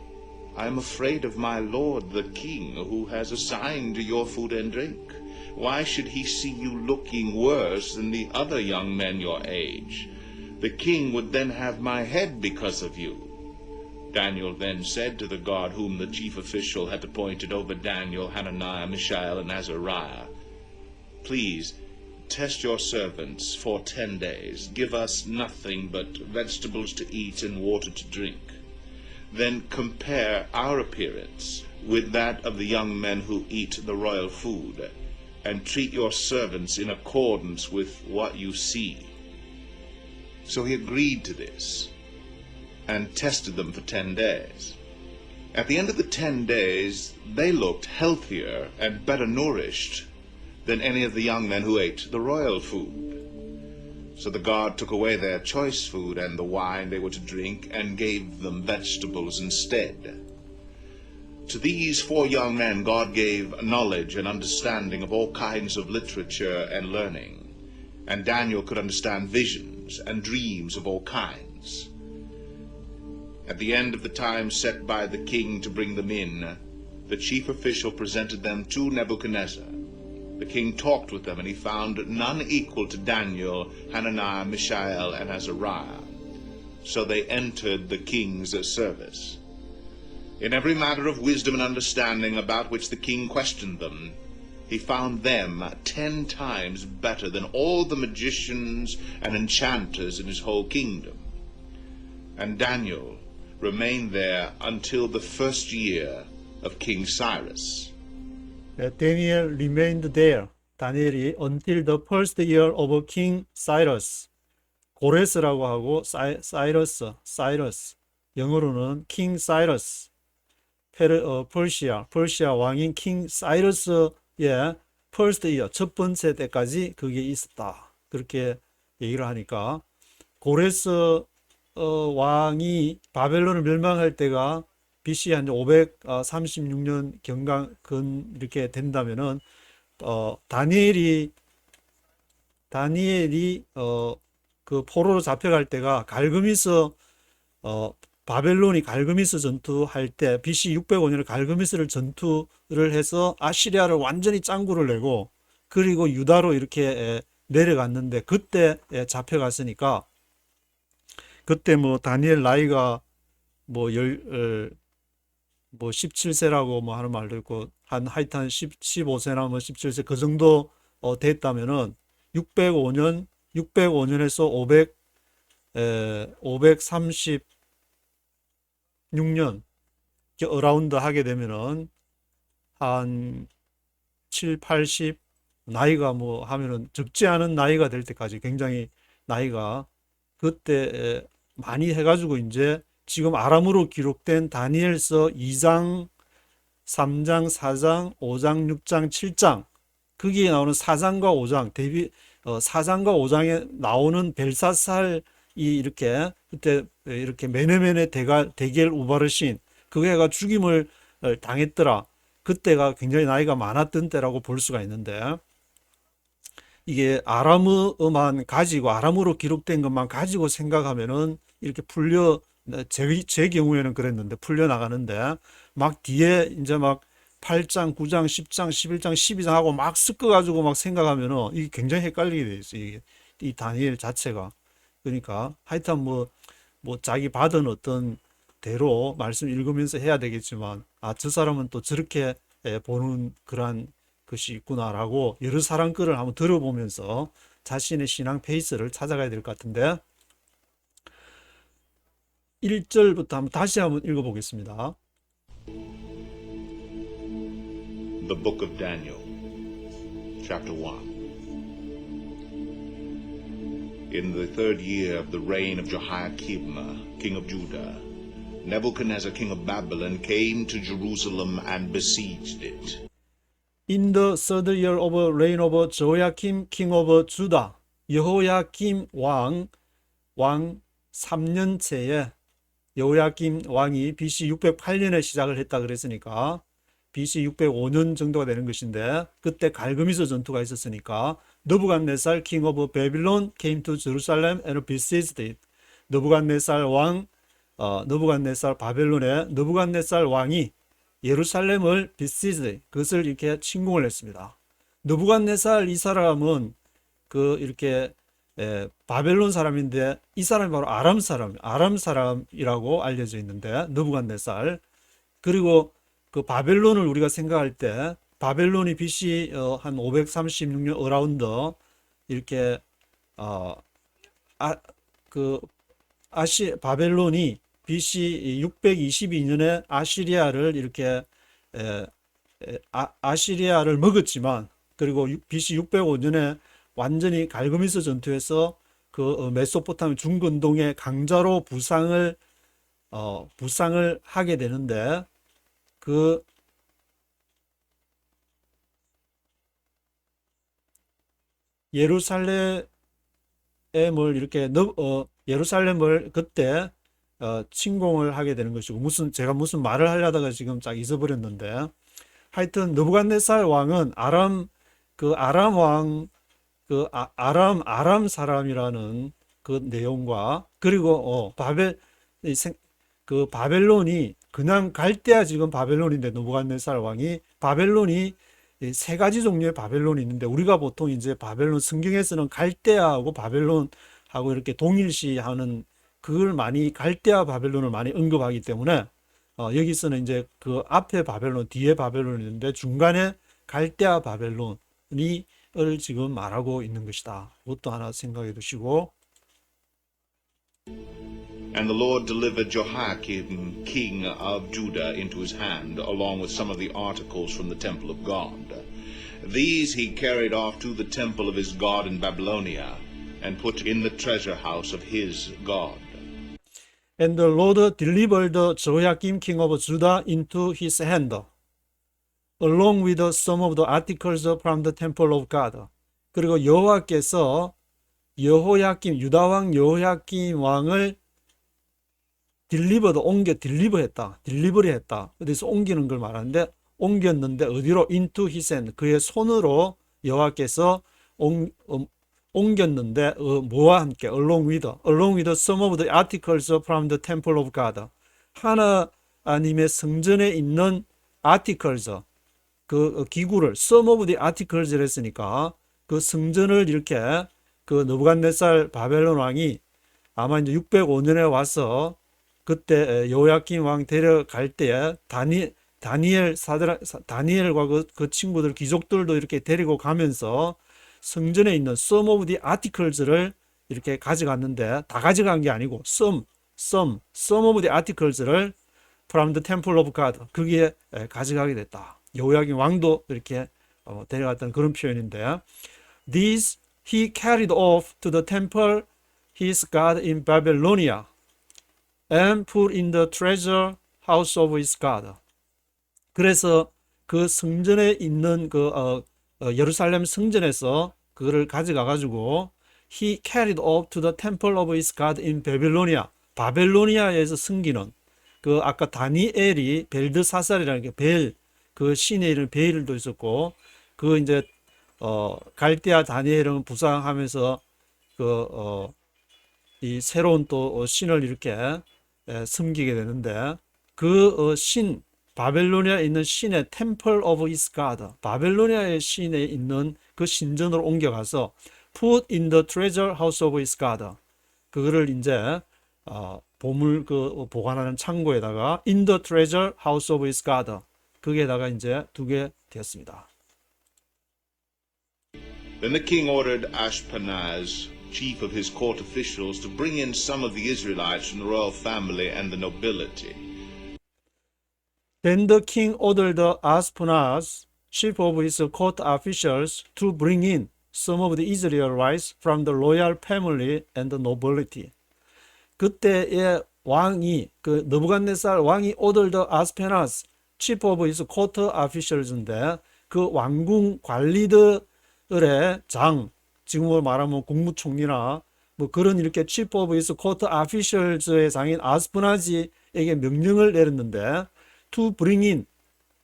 "I am afraid of my lord the king, who has assigned your food and drink. Why should he see you looking worse than the other young men your age? The king would then have my head because of you." Daniel then said to the guard whom the chief official had appointed over Daniel, Hananiah, Mishael, and Azariah, "Please test your servants for 10 days. Give us nothing but vegetables to eat and water to drink. Then compare our appearance with that of the young men who eat the royal food, and treat your servants in accordance with what you see." So he agreed to this, and tested them for 10 days. At the end of the 10 days, they looked healthier and better nourished than any of the young men who ate the royal food. So the god took away their choice food and the wine they were to drink and gave them vegetables instead. To these 4 young men, God gave knowledge and understanding of all kinds of literature and learning, and Daniel could understand visions and dreams of all kinds. At the end of the time set by the king to bring them in, the chief official presented them to Nebuchadnezzar. The king talked with them, and he found none equal to Daniel, Hananiah, Mishael, and Azariah. So they entered the king's service. In every matter of wisdom and understanding about which the king questioned them, he found them 10 times better than all the magicians and enchanters in his whole kingdom. And Daniel remained there until the first year of King Cyrus. Daniel remained there. 다니엘이 until the first year of King Cyrus. 고레스라고 하고 사이러스. 영어로는 King Cyrus. 퍼시아 왕인 킹 사이러스의 first year, 첫 번째 때까지 그게 있었다. 그렇게 얘기를 하니까 고레스 왕이 바벨론을 멸망할 때가 BC 한 536년 경강근 이렇게 된다면은 다니엘이 그 포로로 잡혀갈 때가 갈그미스 바벨론이 갈그미스 전투할 때 BC 605년에 갈그미스를 전투를 해서 아시리아를 완전히 짱구를 내고 그리고 유다로 이렇게 내려갔는데 그때 잡혀갔으니까 그때 뭐 다니엘 나이가 뭐 17세라고 뭐 하는 말도 있고 하여튼 15세나 뭐 17세 그 정도 됐다면은 605년에서 536년 어라운드 하게 되면은 한 7, 80 나이가 뭐 하면은 적지 않은 나이가 될 때까지 굉장히 나이가 그때 많이 해가지고 이제 지금 아람으로 기록된 다니엘서 2장, 3장, 4장, 5장, 6장, 7장 거기에 나오는 4장과 5장 4장과 5장에 나오는 벨사살이 이렇게 그때 이렇게 메네메네 대겔 우바르신 그 애가 죽임을 당했더라. 그때가 굉장히 나이가 많았던 때라고 볼 수가 있는데 이게 아람어만 가지고 아람어로 기록된 것만 가지고 생각하면은 이렇게 풀려 제 경우에는 그랬는데 풀려 나가는데 막 뒤에 이제 막 8장, 9장, 10장, 11장, 12장 하고 막 섞어 가지고 막 생각하면은 이게 굉장히 헷갈리게 돼 있어요. 이게 이 다니엘 자체가. 그러니까 하여튼 뭐 자기 받은 어떤 대로 말씀 읽으면서 해야 되겠지만 저 사람은 또 저렇게 보는 그러한 것이 있구나라고 여러 사람 거를 한번 들어보면서 자신의 신앙 페이스를 찾아가야 될 것 같은데 1절부터 다시 한번 읽어보겠습니다. The Book of Daniel, Chapter 1. In the 3rd year of the reign of Jehoiakim, king of Judah, Nebuchadnezzar, king of Babylon, came to Jerusalem and besieged it. In the 3rd year of reign of Jehoiakim, king of Judah, 여호야김 왕 3년째에 여호야김 왕이 BC 608년에 시작을 했다 그랬으니까 BC 605년 정도가 되는 것인데 그때 갈그미스 전투가 있었으니까 느부갓네살 king of Babylon came to Jerusalem and besieged it. 느부갓네살 바벨론의 느부갓네살 왕이 예루살렘을 besieged 그것을 이렇게 침공을 했습니다. 느부갓네살 이 사람은 이렇게 바벨론 사람인데 이 사람이 바로 아람 사람이라고 알려져 있는데 느부갓네살 그리고 그 바벨론을 우리가 생각할 때 바벨론이 BC 한 536년 어라운드 이렇게 바벨론이 BC 622년에 아시리아를 이렇게 아시리아를 먹었지만 그리고 BC 605년에 완전히 갈그미스 전투에서 그 메소포타미아 중근동의 강자로 부상을 하게 되는데 그 예루살렘을 이렇게 예루살렘을 그때 침공을 하게 되는 것이고, 제가 무슨 말을 하려다가 지금 딱 잊어버렸는데, 하여튼 느부갓네살 왕은 아람 왕, 아람 사람이라는 그 내용과, 그리고 그 바벨론이 그냥 갈대아, 지금 바벨론인데, 느부갓네살 왕이 바벨론이 세 가지 종류의 바벨론이 있는데, 우리가 보통 이제 바벨론, 성경에서는 갈대아하고 바벨론하고 이렇게 동일시하는, 그걸 많이 갈대아 바벨론을 많이 언급하기 때문에 여기서는 이제 그 앞에 바벨론, 뒤에 바벨론이 있는데 중간에 갈대아 바벨론을 지금 말하고 있는 것이다. 그것도 하나 생각해 두시고. And the Lord delivered Jehoiakim, king of Judah, into his hand, along with some of the articles from the temple of God. These he carried off to the temple of his God in Babylonia, and put in the treasure house of his God. And the Lord delivered Jehoiakim, king of Judah, into his hand, along with some of the articles from the temple of God. 그리고 여호와께서 유다 왕 여호야kim 왕을 딜리버리 했다. 그래서 옮기는 걸 말하는데, 옮겼는데 어디로? into his hand, 그의 손으로 여호와께서 옮겼는데 뭐와 함께? along with some of the articles from the temple of God. 하나님의 성전에 있는 articles, 그 기구를 some of the articles를 했으니까 그 성전을 이렇게 그 느부갓네살 바벨론 왕이 아마 이제 605년에 와서 그때 여호야kim 왕 데려갈 때에 다니엘과 그 친구들, 귀족들도 이렇게 데리고 가면서 성전에 있는 some of the articles를 이렇게 가져갔는데, 다 가져간 게 아니고 some of the articles를 from the temple of God, 거기에 가져가게 됐다. 여호야kim 왕도 이렇게 데려갔다는 그런 표현인데, these he carried off to the temple his God in Babylonia and put in the treasure house of his God. 그래서 그 성전에 있는 예루살렘 성전에서 그거를 가져가 가지고 he carried off to the temple of his God in Babylonia. 바벨로니아에서 섬기는 그 아까 다니엘이 벨드사살이라는 게 그 신의 이름 벨도 있었고, 그 이제 갈대아 다니엘은 부상하면서 이 새로운 또 신을 이렇게 섬기게 되는데, 그 바벨로니아에 있는 신의 Temple of his God, 바벨로니아의 신에 있는 그 신전으로 옮겨가서 put in the treasure house of his God, 그거를 이제 보물 보관하는 창고에다가 in the treasure house of his God, 거기에다가 이제 두게 되었습니다. Then the king ordered Ashpenaz, chief of his court officials, to bring in some of the Israelites from the royal family and the nobility. Then the king ordered Ashpenaz, chief of his court officials, to bring in some of the Israelites from the royal family and the nobility. 그때의 왕이, 그 느부갓네살 왕이 ordered Ashpenaz, chief of his court officials인데, 그 왕궁 관리들의 장, 지금 말하면 국무총리나 뭐 그런 이렇게 chief of his court officials의 장인 아스프나지에게 명령을 내렸는데, to bring in,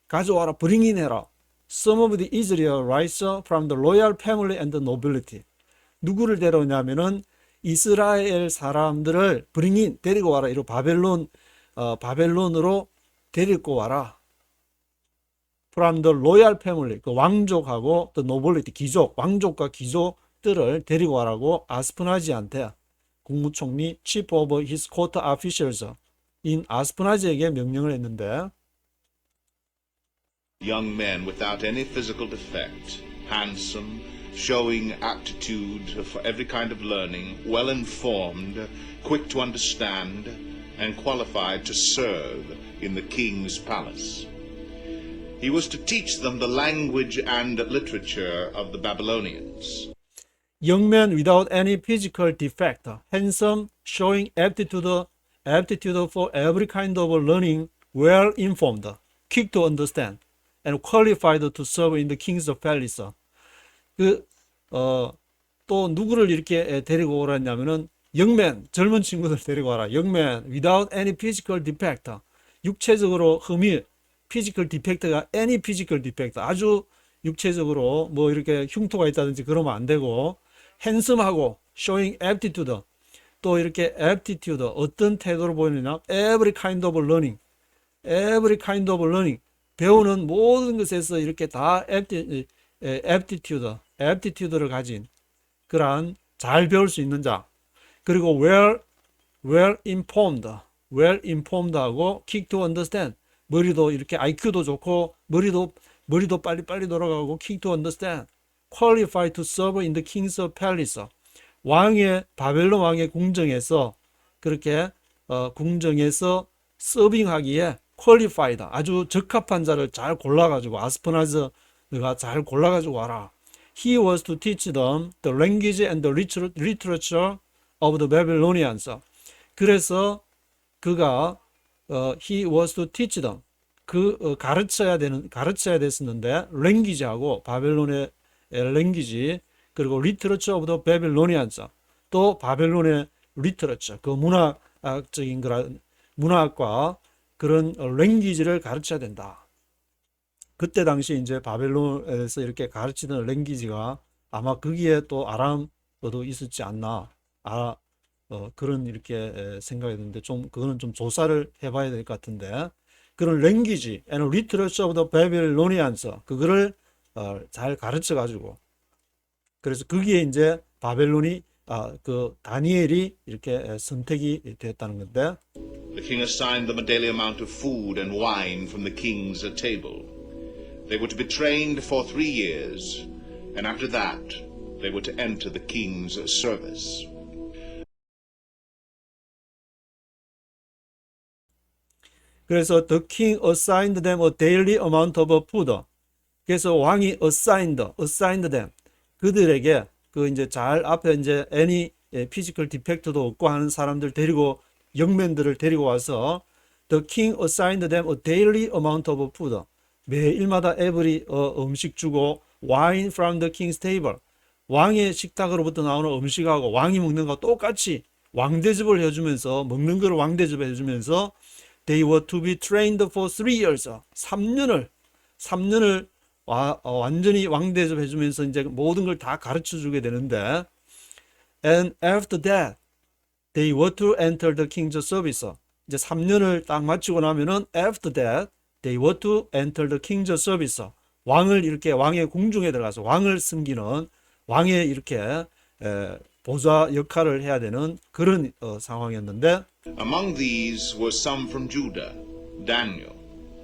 가져와라, bring in 해라, some of the Israelites from the royal family and the nobility. 누구를 데려오냐면은 이스라엘 사람들을 bring in, 데리고 와라, 이로 바벨론으로 데리고 와라. from the royal family, 그 왕족하고 the nobility, 귀족, 왕족과 귀족들을 데리고 와라고 아스프나지한테 국무총리 chief of his court officials 인 아스프나지에게 명령을 했는데, Young men without any physical defect, handsome, showing aptitude for every kind of learning, well informed, quick to understand, and qualified to serve in the king's palace. He was to teach them the language and literature of the Babylonians. young men without any physical defect, handsome, showing aptitude for every kind of learning, well informed. quick to understand, and qualified to serve in the king's palace. 그, 또 누구를 이렇게 데리고 오라냐면은 영맨, 젊은 친구들 데리고 와라. 영맨, without any physical defect. 육체적으로 흠이, physical defect가 any physical defect. 아주 육체적으로 뭐 이렇게 흉터가 있다든지 그러면 안 되고, handsome하고, showing aptitude. 또 이렇게 aptitude, 어떤 태도를 보이느냐? every kind of learning. every kind of learning. 배우는 모든 것에서 이렇게 다 aptitude를 가진 그러한 잘 배울 수 있는 자. 그리고 well informed하고 quick to understand. 머리도 이렇게 IQ도 좋고 머리도 빨리빨리 돌아가고 quick to understand. qualified to serve in the king's palace. 바벨론 왕의 궁정에서 그렇게 궁정에서 서빙하기에 qualified, 아주 적합한 자를 잘 골라가지고 아스퍼나즈가 잘 골라가지고 와라. He was to teach them the language and the literature of the Babylonians. 그래서 그가 he was to teach them, 가르쳐야 됐었는데 language하고 바벨론의 language 그리고 literature of the Babylonians, 또 바벨론의 literature, 그 문학적인 그런 문학과 그런 랭귀지를 가르쳐야 된다. 그때 당시 이제 바벨론에서 이렇게 가르치던 랭귀지가 아마 거기에 또 아람어도 있었지 않나. 그런 이렇게 생각이 드는데 그거는 좀 조사를 해봐야 될 것 같은데, 그런 랭귀지 and literature of the Babylonians, 그거를 잘 가르쳐 가지고, 그래서 거기에 이제 바벨론이 그 다니엘이 이렇게 선택이 됐다는 건데, The king assigned them a daily amount of food and wine from the king's table. They were to be trained for 3 years, and after that, they were to enter the king's service. 그래서 the king assigned them a daily amount of food. 그래서 왕이 assigned them, 그들에게 그 이제 잘 앞에 이제 any physical defect도 없고 하는 사람들 데리고, 영맨들을 데리고 와서 the king assigned them a daily amount of food. 매일마다 every 음식 주고, wine from the king's table. 왕의 식탁으로부터 나오는 음식하고 왕이 먹는 거 똑같이 왕대접을 해주면서, 먹는 거를 왕대접 해주면서 they were to be trained for 3 years. 3년을 완전히 왕대접 해주면서 이제 모든 걸 다 가르쳐 주게 되는데, and after that they were to enter the king's service. 이제 3년을 딱 마치고 나면은 after that they were to enter the king's service. 왕을 이렇게 왕의 궁중에 들어가서 왕을 섬기는, 왕의 이렇게 보좌 역할을 해야 되는 그런 상황이었는데, Among these were some from Judah, Daniel,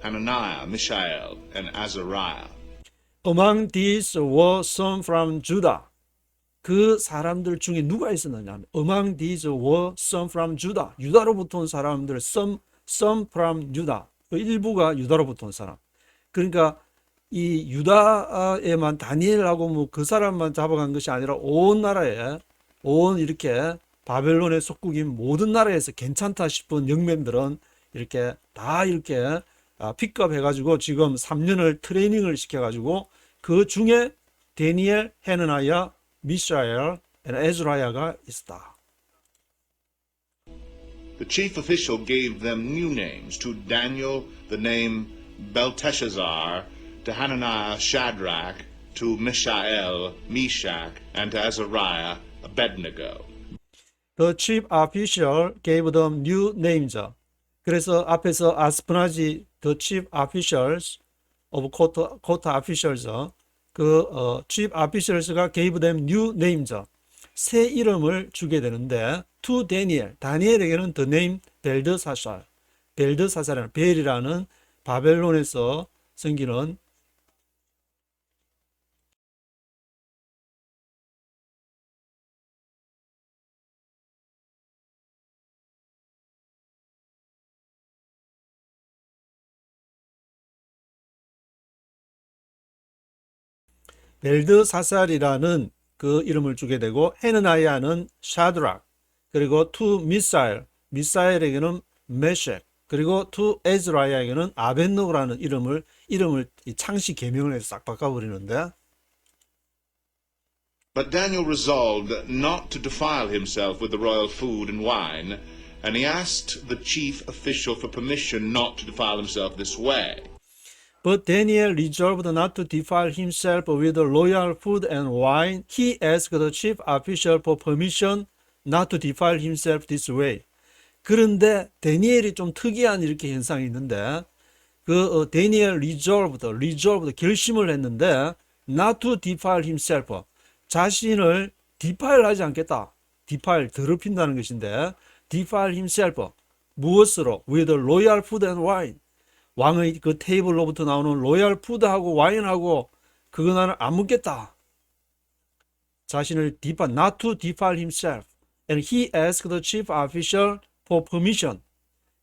Hananiah, Mishael, and Azariah. among these were some from Judah. 그 사람들 중에 누가 있었느냐? among these were some from Judah. 유다로부터 온 사람들, some from Judah. 그 일부가 유다로부터 온 사람. 그러니까 이 유다에만 다니엘하고 뭐 그 사람만 잡아간 것이 아니라 온 나라에, 온 이렇게 바벨론의 속국인 모든 나라에서 괜찮다 싶은 영맨들은 이렇게 다 이렇게 픽업해가지고 지금 3년을 트레이닝을 시켜가지고 그 중에 다니엘, 하나니아, 미샤엘, 에즈라야가 있다. The chief official gave them new names. To Daniel, the name Belteshazzar; to Hananiah, Shadrach; to Mishael, Meshach; and to Azariah, Abednego. The chief official gave them new names. 그래서 앞에서 아스프나지, the chief officials of court officials, chief officials가 gave them new names. 새 이름을 주게 되는데, to Daniel, 다니엘에게는 the name 벨드사살, 벨이라는 바벨론에서 섬기는 벨드사살이라는 그 이름을 주게 되고, 헤느나야는 샤드락, 그리고 to 미사엘에게는 메섹, 그리고 to 에즈라에게는 아벤노고라는 이름을 이 창씨 개명을 해서 싹 바꿔버리는데, But Daniel resolved not to defile himself with the royal food and wine, and he asked the chief official for permission not to defile himself this way. But Daniel resolved not to defile himself with the royal food and wine. He asked the chief official for permission not to defile himself this way. 그런데 다니엘이 좀 특이한 이렇게 현상이 있는데, 다니엘 resolved 결심을 했는데 not to defile himself, 자신을 defile 하지 않겠다. defile 더럽힌다는 것인데, defile himself 무엇으로? with the royal food and wine, 왕의 그 테이블로부터 나오는 로얄 푸드하고 와인하고 그거 나는 안 먹겠다. 자신을 not to defile himself. And he asked the chief official for permission.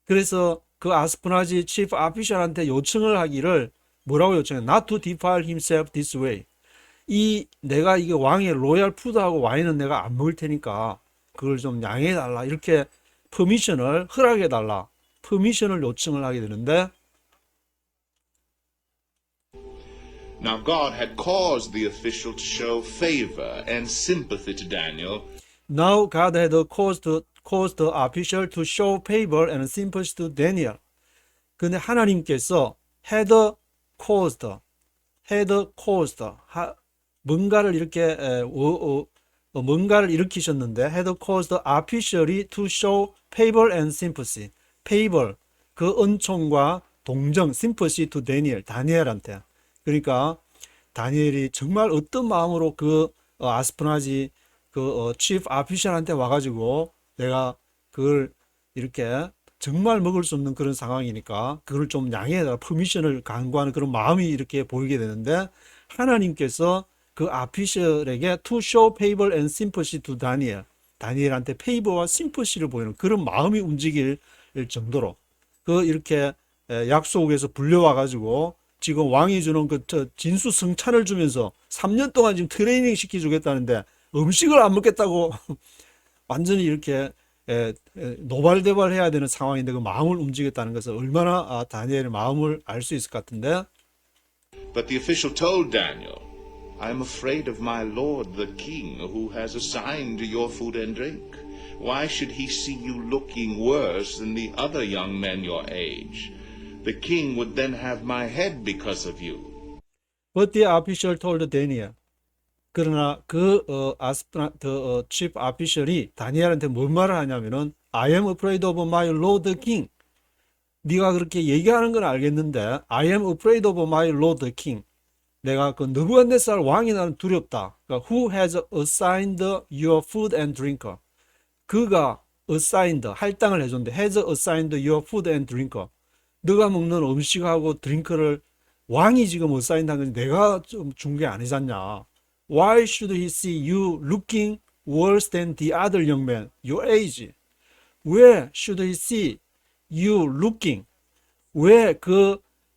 그래서 그 아스프나지 chief official한테 요청을 하기를 뭐라고 요청해? Not to defile himself this way. 내가 이게 왕의 로얄 푸드하고 와인은 내가 안 먹을 테니까 그걸 좀 양해해 달라. 이렇게 퍼미션을 허락해 달라. 퍼미션을 요청을 하게 되는데, Now God had caused the official to show favor and sympathy to Daniel, Now God had caused the official to show favor and sympathy to Daniel. 근데 하나님께서 had caused, 뭔가를 이렇게 뭔가를 일으키셨는데, had caused officially to show favor and sympathy. favor, 그 은총과 동정, sympathy to Daniel, 다니엘한테. 그러니까 다니엘이 정말 어떤 마음으로 그 아스프나지 chief official한테 와가지고 내가 그걸 이렇게 정말 먹을 수 없는 그런 상황이니까 그걸 좀 양해해달라, 퍼미션을 강구하는 그런 마음이 이렇게 보이게 되는데, 하나님께서 그 아피셜에게 to show favor and sympathy to Daniel, 다니엘한테 페이버와 심퍼시를 보이는 그런 마음이 움직일 정도로 이렇게 약속에서 불려와가지고 지금 왕이 주는 진수성찬을 주면서 3년 동안 지금 트레이닝 시켜주겠다는데 음식을 안 먹겠다고 완전히 이렇게 노발대발해야 되는 상황인데 그 마음을 움직였다는 것은 얼마나 다니엘의 마음을 알 수 있을 것 같은데, but the official told Daniel, I am afraid of my lord the king, who has assigned your food and drink. Why should he see you looking worse than the other young men your age? The king would then have my head because of you. But the official told Daniel. 그러나 chief official이 다니엘한테 뭔 말을 하냐면은 I am afraid of my lord the king. 네가 그렇게 얘기하는 건 알겠는데 I am afraid of my lord the king. 내가 그 느부갓네살 왕이 나는 두렵다. 그러니까 who has assigned your food and drink. 그가 assigned, 할당을 해줬는데 has assigned your food and drink. 너가 먹는 음식하고 드링크를 왕이 지금 assigned 한 건지 내가 좀 준 게 아니잖냐. Why should he see you looking worse than the other young men your age? 왜 should he see you looking? 왜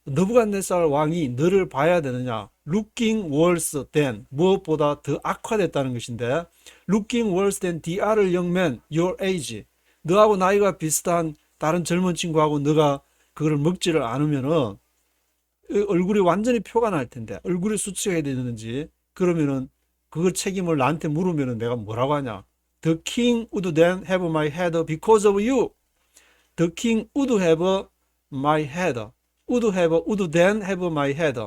느부갓네살 왕이 너를 봐야 되느냐? Looking worse than, 무엇보다 더 악화됐다는 것인데, looking worse than the other young men your age. 너하고 나이가 비슷한 다른 젊은 친구하고 너가 그걸 먹지를 않으면은 얼굴이 완전히 표가 날 텐데, 얼굴이 수치가 되는지, 그러면은 그걸 책임을 나한테 물으면은 내가 뭐라고 하냐? The king would then have my head because of you. The king would have my head. would then have my head.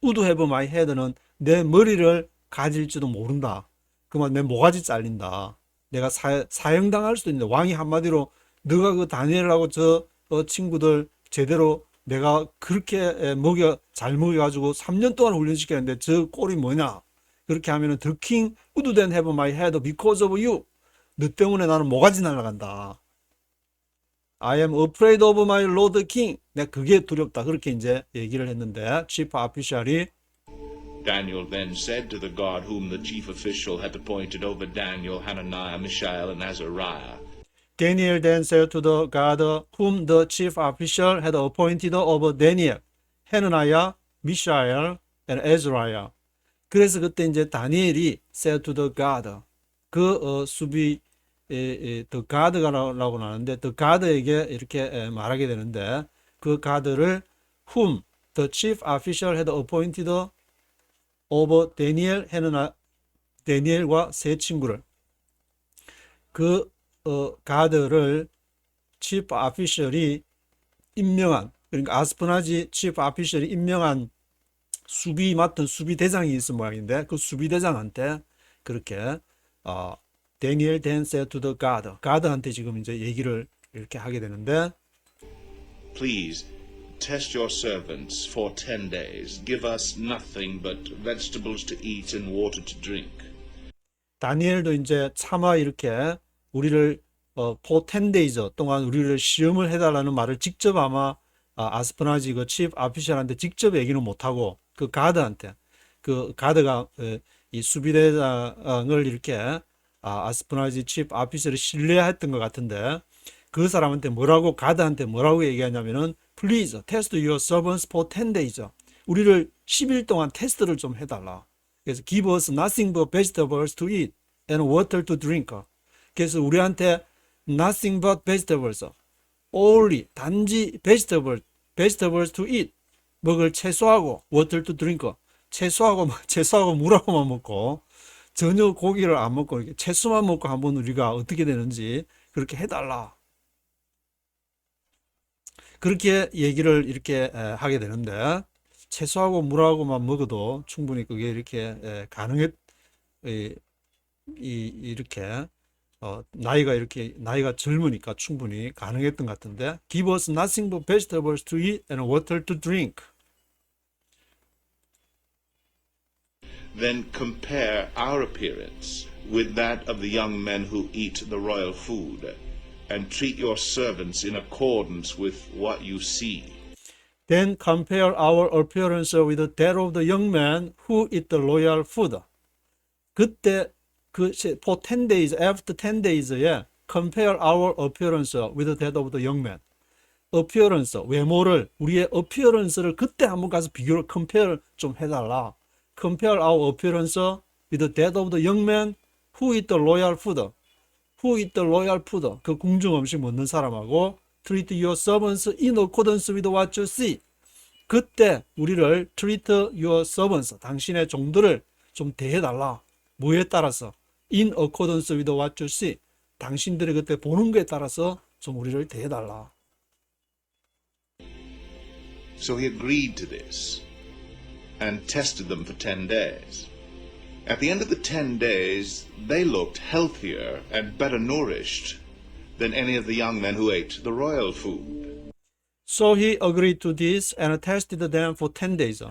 would have my head는 내 머리를 가질지도 모른다. 그만 내 모가지 잘린다. 내가 사형당할 수도 있는데, 왕이 한마디로 너가 그 다니엘하고 저 친구들 제대로 내가 그렇게 잘 먹여가지고 3년 동안 훈련시켰는데 저 꼴이 뭐냐? 그렇게 하면은 the king would then have my head because of you. 너 때문에 나는 모가지 날아간다. I am afraid of my lord king. 내가 그게 두렵다. 그렇게 이제 얘기를 했는데, chief official이 Daniel then said to the God whom the chief official had appointed over Daniel, Hananiah, Mishael, and Azariah, Daniel then said to the God whom the chief official had appointed over Daniel, Hananiah, Mishael, and Azariah. 그래서 그때 이제 다니엘이 said to the God, 더 가드라고 하는데 더 가드에게 이렇게 말하게 되는데 그 가드를 whom the chief official had appointed over Daniel 해는 다니엘과 세 친구를 그 가드를 chief official이 임명한 그러니까 아스프나지 chief official이 임명한 맡은 수비 대장이 있을 모양인데 그 수비 대장한테 그렇게 Daniel then said to the guard 가드한테 지금 이제 얘기를 이렇게 하게 되는데 Please, test your servants for 10 days. Give us nothing but vegetables to eat and water to drink. 다니엘도 이제 차마 이렇게 우리를 for 10 days 동안 우리를 시험을 해달라는 말을 직접 아마 아스프나지 그 chief official한테 직접 얘기는 못하고 그 가드한테 그 가드가 이 수비대장을 이렇게 아스프나지 chief official이 신뢰했던 것 같은데 그 사람한테 뭐라고 가드한테 뭐라고 얘기하냐면은 Please test your servants for 10 days. 우리를 10일 동안 테스트를 좀 해달라. 그래서 give us nothing but vegetables to eat and water to drink. 그래서 우리한테 nothing but vegetables, only 단지 vegetables to eat 먹을 채소하고 water to drink 채소하고 물하고만 먹고 전혀 고기를 안 먹고 이렇게 채소만 먹고 한번 우리가 어떻게 되는지 그렇게 해달라. 그렇게 얘기를 이렇게 하게 되는데 채소하고 물하고만 먹어도 충분히 그게 이렇게 이렇게 나이가 젊으니까 충분히 가능했던 것 같은데 Give us nothing but vegetables to eat and water to drink. Then compare our appearance with that of the young men who eat the royal food, and treat your servants in accordance with what you see. Then compare our appearance with that of the young men who eat the royal food. 그때 for 10 days, after 10 days에 compare our appearance with that of the young men. appearance, 외모를, 우리의 appearance를 그때 한번 가서 비교를 compare 좀 해달라. compare our appearance with that of the young men who eat the royal food. who eat the royal food. 그 궁중 음식 먹는 사람하고 treat your servants in accordance with what you see. 그때 우리를 treat your servants, 당신의 종들을 좀 대해달라. 뭐에 따라서? in accordance with what you see. 당신들이 그때 보는 거에 따라서 좀 우리를 대해달라. So he agreed to this and tested them for 10 days. At the end of the 10 days, they looked healthier and better nourished than any of the young men who ate the royal food. So he agreed to this and tested them for 10 days.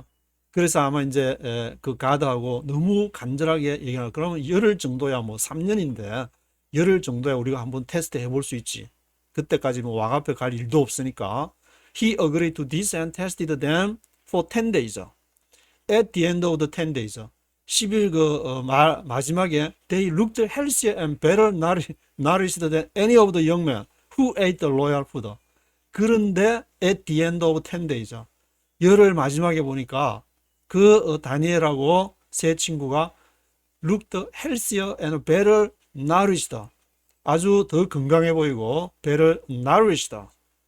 그래서 아마 이제 그 가드하고 너무 간절하게 얘기하는 그러면 열흘 정도야 뭐 3년인데 열흘 정도야 우리가 한번 테스트 해볼 수 있지. 그때까지 뭐 왕 앞에 갈 일도 없으니까 he agreed to this and tested them for 10 days. At the end of the 10 days. 10일 마지막에 they looked healthier and better nourished than any of the young men who ate the royal food. 그런데 at the end of 10 days. 열흘 마지막에 보니까 그 다니엘하고 세 친구가 looked healthier and better nourished. 아주 더 건강해 보이고 better nourished.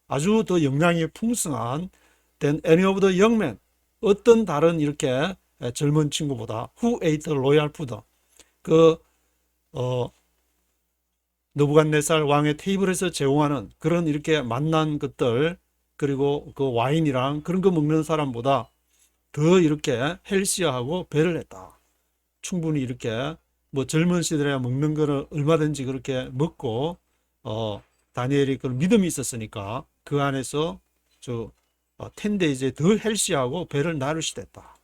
아주 더 영양이 풍성한 than any of the young men. 어떤 다른 이렇게 젊은 친구보다 who ate the royal food. 느부갓네살 왕의 테이블에서 제공하는 그런 이렇게 맛난 것들 그리고 그 와인이랑 그런 거 먹는 사람보다 더 이렇게 헬시하고 배를 했다. 충분히 이렇게 뭐 젊은 시절에 먹는 거를 얼마든지 그렇게 먹고 다니엘이 그런 믿음이 있었으니까 그 안에서 10데이즈에 더 헬시하고 배를 나르시됐다.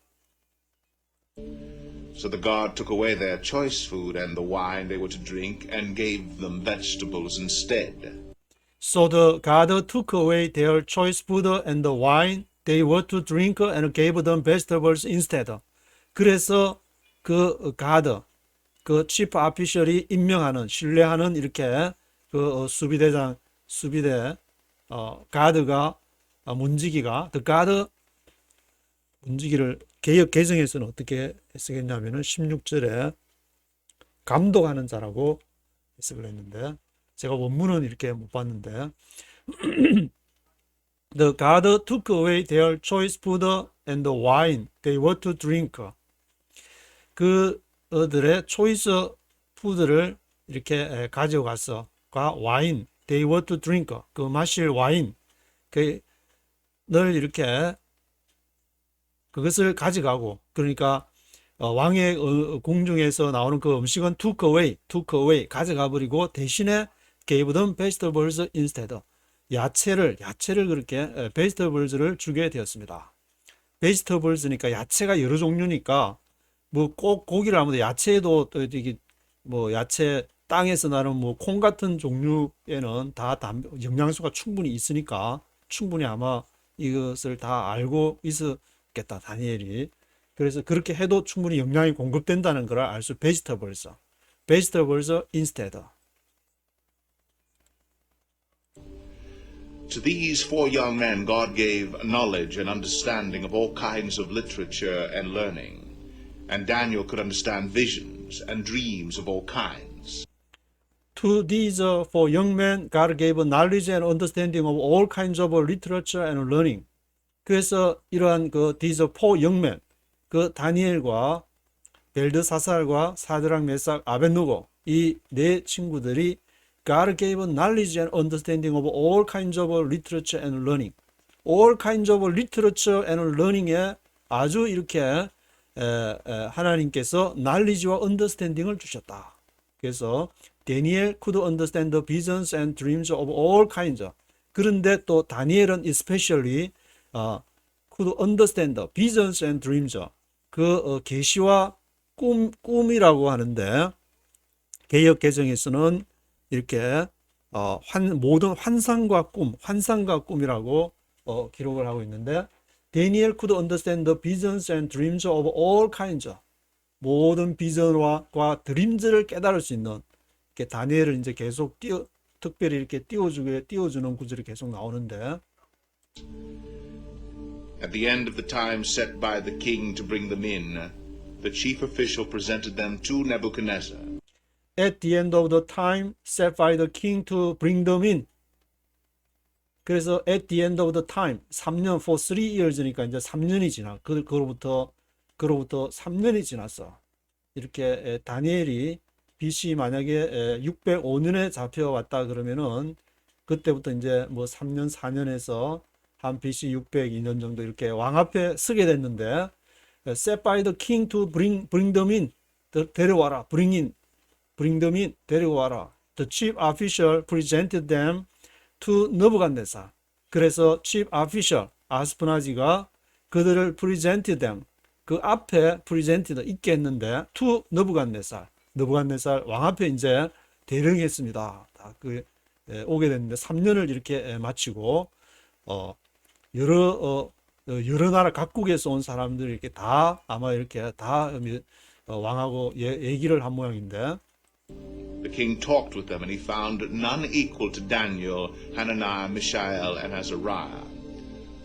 So the guard took away their choice food and the wine they were to drink and gave them vegetables instead. So the guard took away their choice food and the wine they were to drink and gave them vegetables instead. 그래서 그 가드, 그 chief official이 임명하는, 신뢰하는 이렇게 그 수비대 가드가 문지기가 the guard 문지기를 개역 개정에서는 어떻게 쓰겠냐면은 16절에 감독하는 자라고 해석을 했는데 제가 원문은 이렇게 못 봤는데 The God took away their choice food and the wine they were to drink. 그들의 초이스 푸드를 이렇게 가져가서 와인 they were to drink 그 마실 와인 늘 이렇게 그것을 가져가고 그러니까 왕의 궁중에서 나오는 그 음식은 took away 가져가 버리고 대신에 gave them vegetables instead 야채를 그렇게 vegetables를 주게 되었습니다. vegetables니까 야채가 여러 종류니까 뭐 꼭 고기를 하면 야채도 이게 뭐 야채 땅에서 나는 뭐 콩 같은 종류에는 다 영양소가 충분히 있으니까 충분히 아마 이것을 다 알고 있었겠다 다니엘이. 그래서 그렇게 해도 충분히 영양이 공급된다는 걸 알 수 vegetables instead. To these 4 young men, God gave knowledge and understanding of all kinds of literature and learning, and Daniel could understand visions and dreams of all kinds. To these four young men, God gave knowledge and understanding of all kinds of literature and learning. 그래서 이러한 these four young men, 그 다니엘과 벨드사살과 사드락 메삭 아벳느고 이 네 친구들이 God gave knowledge and understanding of all kinds of literature and learning. All kinds of literature and learning에 아주 이렇게 하나님께서 knowledge와 understanding을 주셨다. 그래서 Daniel could understand the visions and dreams of all kinds. 그런데 또 다니엘은 especially could understand the visions and dreams. 그 계시와 꿈이라고 하는데 개역 개정에서는 이렇게 모든 환상과 꿈이라고 기록을 하고 있는데 Daniel could understand the visions and dreams of all kinds. 모든 비전과 드림즈를 깨달을 수 있는 이렇게 다니엘을 이제 계속 특별히 이렇게 띄워주는 구절이 계속 나오는데 At the end of the time set by the king to bring them in, the chief official presented them to Nebuchadnezzar. At the end of the time set by the king to bring them in. 그래서 at the end of the time 3년 for 3 years니까 이제 3년이 지나 그로부터 3년이 지났어. 이렇게 다니엘이 BC 만약에 605년에 잡혀왔다 그러면은 그때부터 이제 뭐 3년 4년에서 한 BC 602년 정도 이렇게 왕 앞에 서게 됐는데 set by the king to bring them in 데려와라 bring them in 데려와라. The chief official presented them to 느부갓네살. 그래서 chief official 아스프나지가 그들을 presented them 그 앞에 presented 있게 했는데 to 느부갓네살 왕 앞에 이제 대령했습니다. 오게 됐는데 3년을 이렇게 마치고 여러 나라 각국에서 온 사람들이 이렇게 다 아마 이렇게 다 왕하고 얘기를 한 모양인데 The king talked with them, and he found none equal to Daniel, Hananiah, Mishael, and Azariah.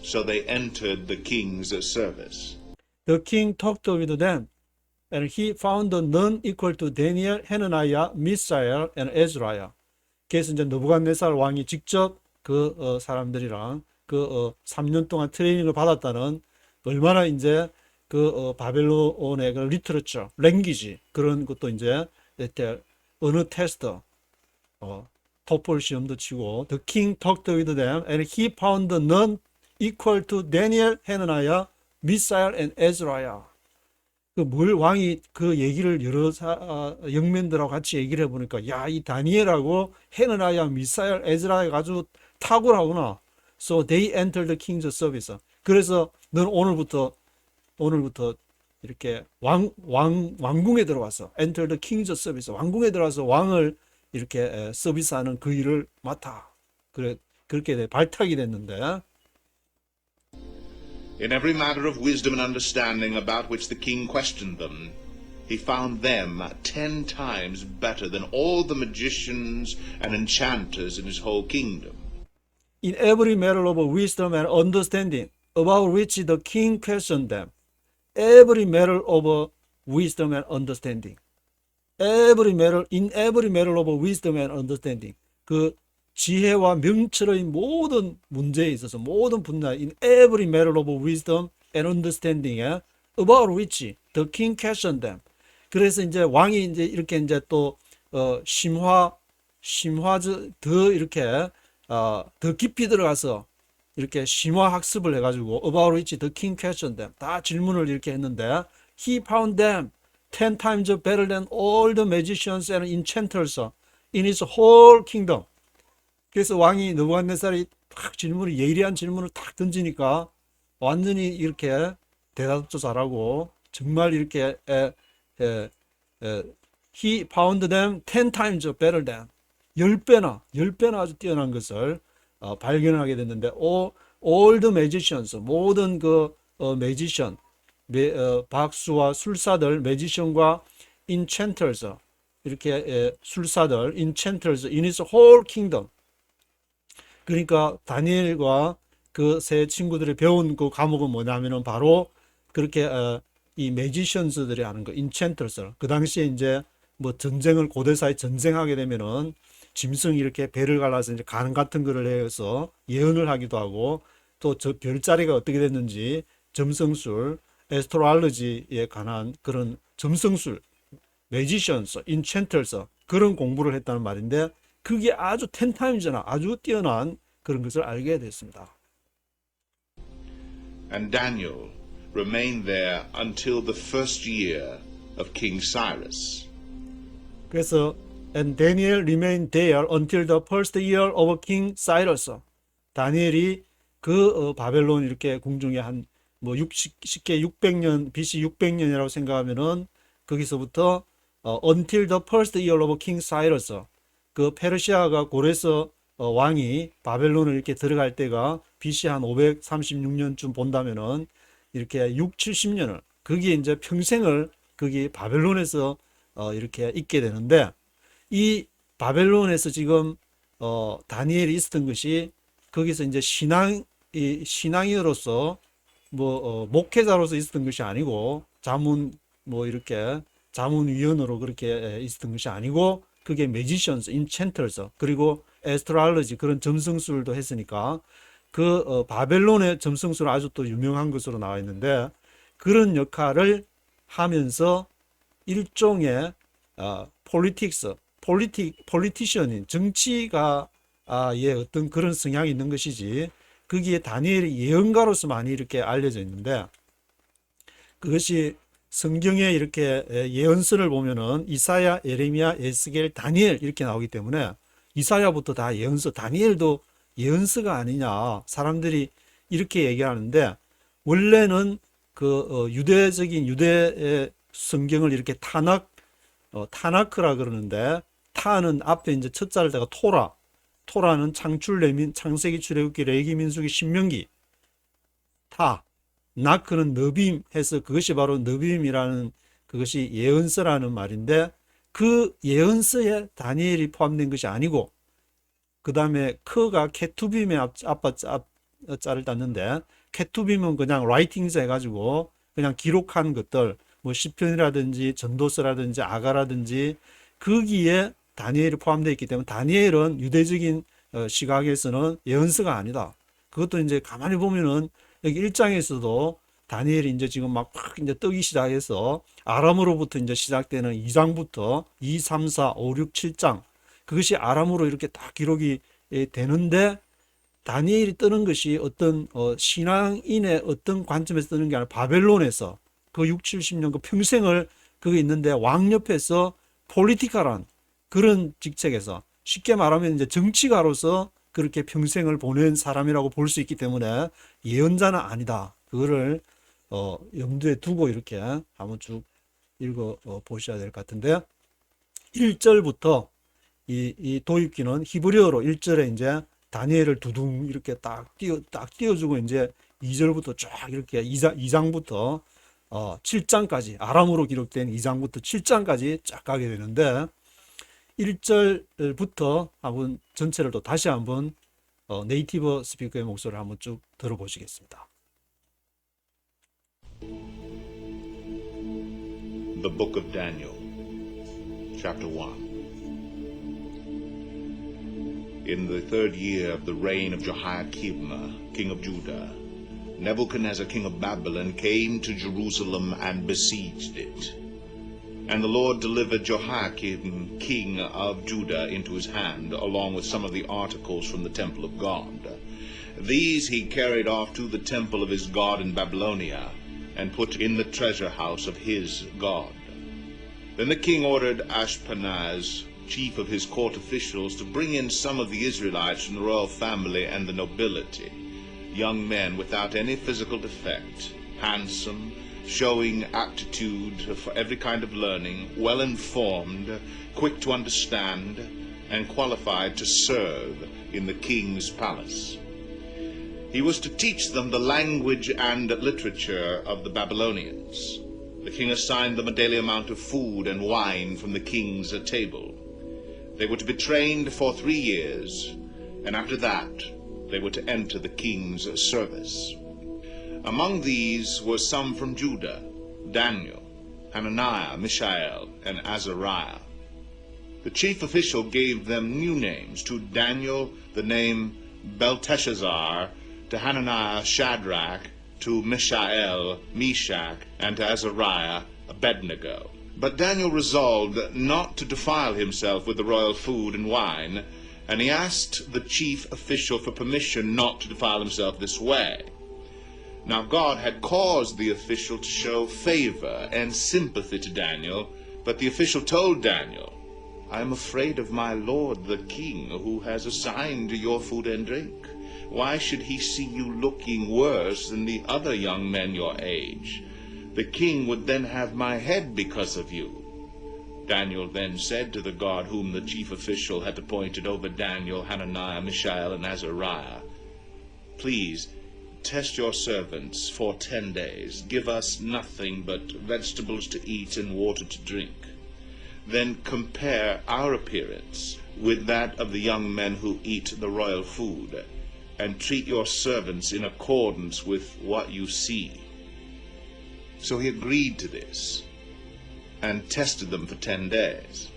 So they entered the king's service. The king talked with them, and he found none equal to Daniel, Hananiah, Mishael, and Azariah. 그래서 이제 느부갓네살 왕이 직접 그 사람들이랑 3년 동안 트레이닝을 받았다는 얼마나 이제 바벨론의 리터처, 랭귀지 그런 것도 이제 어느 테스트, 토플 시험도 치고 The king talked with them and he found none equal to Daniel, Hananiah, Mishael, and Azariah. 왕이 그 얘기를 여러 영면들하고 같이 얘기를 해보니까 야, 이 다니엘하고 헤느나야, 미사엘, 에즈라가 아주 탁월하구나. So they entered the king's service. 그래서 넌 오늘부터 이렇게 왕궁에 들어와서 enter the king's service. 왕궁에 들어와서 왕을 이렇게 서비스하는 그 일을 맡아. 그렇게 발탁이 됐는데 In every matter of wisdom and understanding about which the king questioned them, he found them 10 times better than all the magicians and enchanters in his whole kingdom. In every matter of wisdom and understanding about which the king questioned them. Every matter of wisdom and understanding. in every matter of wisdom and understanding. 그 지혜와 명철의 모든 문제에 있어서 모든 분야 in every matter of wisdom and understanding에 about which the king questioned them. 그래서 이제 왕이 이제 이렇게 이제 또 심화 더 이렇게 더 깊이 들어가서 이렇게 심화 학습을 해가지고 about which the king questioned them. 다 질문을 이렇게 했는데 he found them 10 times better than all the magicians and enchanters in his whole kingdom. 그래서 왕이 느부갓네살이 딱 질문을 예리한 질문을 딱 던지니까 완전히 이렇게 대답도 잘하고 정말 이렇게 he found them 10 times better than 10배나 아주 뛰어난 것을 발견하게 됐는데 all the magicians 모든 그 magician 박수와 술사들 magician과 enchanters 이렇게 술사들 enchanters in his whole kingdom. 그러니까 다니엘과 그 세 친구들이 배운 그 과목은 뭐냐면은 바로 그렇게 이 매지션스들이 하는 거 인챈터스. 그 당시에 이제 뭐 전쟁을 고대사에 전쟁하게 되면은 짐승 이렇게 배를 갈라서 이제 간 같은 거를 해서 예언을 하기도 하고 또 저 별자리가 어떻게 됐는지 점성술, 에스트로알러지에 관한 그런 점성술, 매지션스, 인챈터스 그런 공부를 했다는 말인데 그게 아주 10타임즈나 아주 뛰어난 그런 것을 알게 됐습니다. And Daniel remained there until the first year of King Cyrus. 그래서 and Daniel remained there until the first year of King Cyrus. 다니엘이 그 바벨론 이렇게 궁중에 한 뭐 쉽게 600년 BC 600년이라고 생각하면은 거기서부터 until the first year of King Cyrus. 그 페르시아가 고레스 왕이 바벨론을 이렇게 들어갈 때가 BC 한 536년쯤 본다면은 이렇게 6, 70년을 거기에 이제 평생을 거기 바벨론에서 이렇게 있게 되는데 이 바벨론에서 지금 다니엘이 있었던 것이 거기서 이제 신앙인으로서 뭐 목회자로서 있었던 것이 아니고 자문 뭐 이렇게 자문위원으로 그렇게 있었던 것이 아니고 그게 매지션스, 인챈터스 그리고 에스트로알러지 그런 점성술도 했으니까 그 바벨론의 점성술 아주 또 유명한 것으로 나와 있는데 그런 역할을 하면서 일종의 폴리티션인 정치가의 어떤 그런 성향이 있는 것이지 거기에 다니엘이 예언가로서 많이 이렇게 알려져 있는데 그것이 성경에 이렇게 예언서를 보면은 이사야, 예레미야, 에스겔, 다니엘 이렇게 나오기 때문에 이사야부터 다 예언서, 다니엘도 예언서가 아니냐 사람들이 이렇게 얘기하는데 원래는 그 유대적인 유대의 성경을 이렇게 타나크라 그러는데 타는 앞에 이제 첫 자를 대가 토라는 창세기, 출애굽기, 레위기, 민수기, 신명기 나크는 너빔 해서 그것이 바로 너빔이라는 그것이 예언서라는 말인데 그 예언서에 다니엘이 포함된 것이 아니고 그 다음에 크가 케투빔의 앞자 자를 땄는데 케투빔은 그냥 라이팅서 해가지고 그냥 기록한 것들 뭐 시편이라든지 전도서라든지 아가라든지 거기에 다니엘이 포함되어 있기 때문에 다니엘은 유대적인 시각에서는 예언서가 아니다. 그것도 이제 가만히 보면은 여기 1장에서도 다니엘이 이제 지금 막 이제 뜨기 시작해서 아람으로부터 이제 시작되는 2장부터 2, 3, 4, 5, 6, 7장 그것이 아람으로 이렇게 딱 기록이 되는데 다니엘이 뜨는 것이 어떤 신앙인의 어떤 관점에서 뜨는 게 아니라 바벨론에서 그 6, 70년 그 평생을 그게 있는데 왕 옆에서 폴리티컬한 그런 직책에서 쉽게 말하면 이제 정치가로서 그렇게 평생을 보낸 사람이라고 볼 수 있기 때문에 예언자는 아니다. 그거를 염두에 두고 이렇게 한번 쭉 읽어 보셔야 될 것 같은데 1절부터 이 도입기는 히브리어로 1절에 이제 다니엘을 두둥 이렇게 딱 띄워주고 이제 2절부터 쫙 이렇게 2장부터 7장까지 아람으로 기록된 2장부터 7장까지 쫙 가게 되는데 1절부터 한번 전체를 또 다시 한번 네이티브 스피커의 목소리를 한번 쭉 들어보시겠습니다. The Book of Daniel, Chapter 1. In the 3rd year of the reign of Jehoiakim, king of Judah, Nebuchadnezzar, king of Babylon, came to Jerusalem and besieged it. And the Lord delivered Jehoiakim, king of Judah, into his hand, along with some of the articles from the temple of God. These he carried off to the temple of his God in Babylonia, and put in the treasure house of his God. Then the king ordered Ashpenaz, chief of his court officials, to bring in some of the Israelites from the royal family and the nobility, young men without any physical defect, handsome, showing aptitude for every kind of learning, well-informed, quick to understand, and qualified to serve in the king's palace. He was to teach them the language and literature of the Babylonians. The king assigned them a daily amount of food and wine from the king's table. They were to be trained for 3 years, and after that they were to enter the king's service. Among these were some from Judah: Daniel, Hananiah, Mishael, and Azariah. The chief official gave them new names. To Daniel the name Belteshazzar, to Hananiah Shadrach, to Mishael Meshach, and to Azariah Abednego. But Daniel resolved not to defile himself with the royal food and wine, and he asked the chief official for permission not to defile himself this way. Now God had caused the official to show favor and sympathy to Daniel, but the official told Daniel, "I am afraid of my lord the king, who has assigned your food and drink. Why should he see you looking worse than the other young men your age? The king would then have my head because of you." Daniel then said to the God whom the chief official had appointed over Daniel, Hananiah, Mishael, and Azariah, "Please, test your servants for 10 days. Give us nothing but vegetables to eat and water to drink. Then compare our appearance with that of the young men who eat the royal food, and treat your servants in accordance with what you see." So he agreed to this, and tested them for 10 days.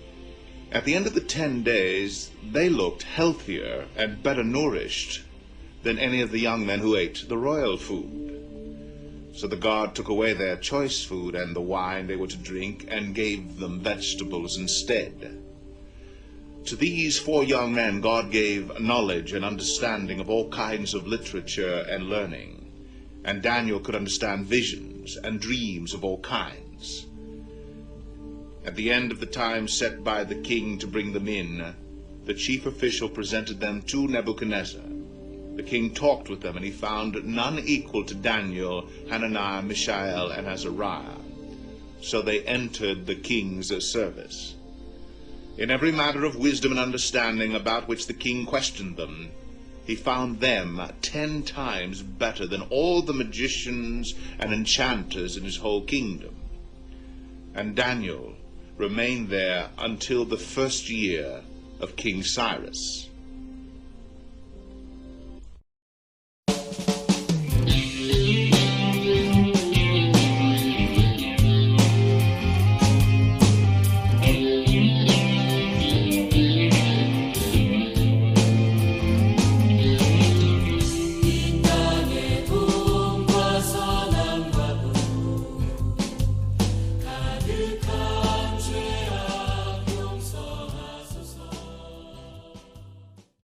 At the end of the 10 days, they looked healthier and better nourished than any of the young men who ate the royal food. So the God took away their choice food and the wine they were to drink, and gave them vegetables instead. To these 4 young men God gave knowledge and understanding of all kinds of literature and learning, and Daniel could understand visions and dreams of all kinds. At the end of the time set by the king to bring them in, the chief official presented them to Nebuchadnezzar. The king talked with them, and he found none equal to Daniel, Hananiah, Mishael, and Azariah. So they entered the king's service. In every matter of wisdom and understanding about which the king questioned them, he found them 10 times better than all the magicians and enchanters in his whole kingdom. And Daniel remained there until the 1st year of King Cyrus.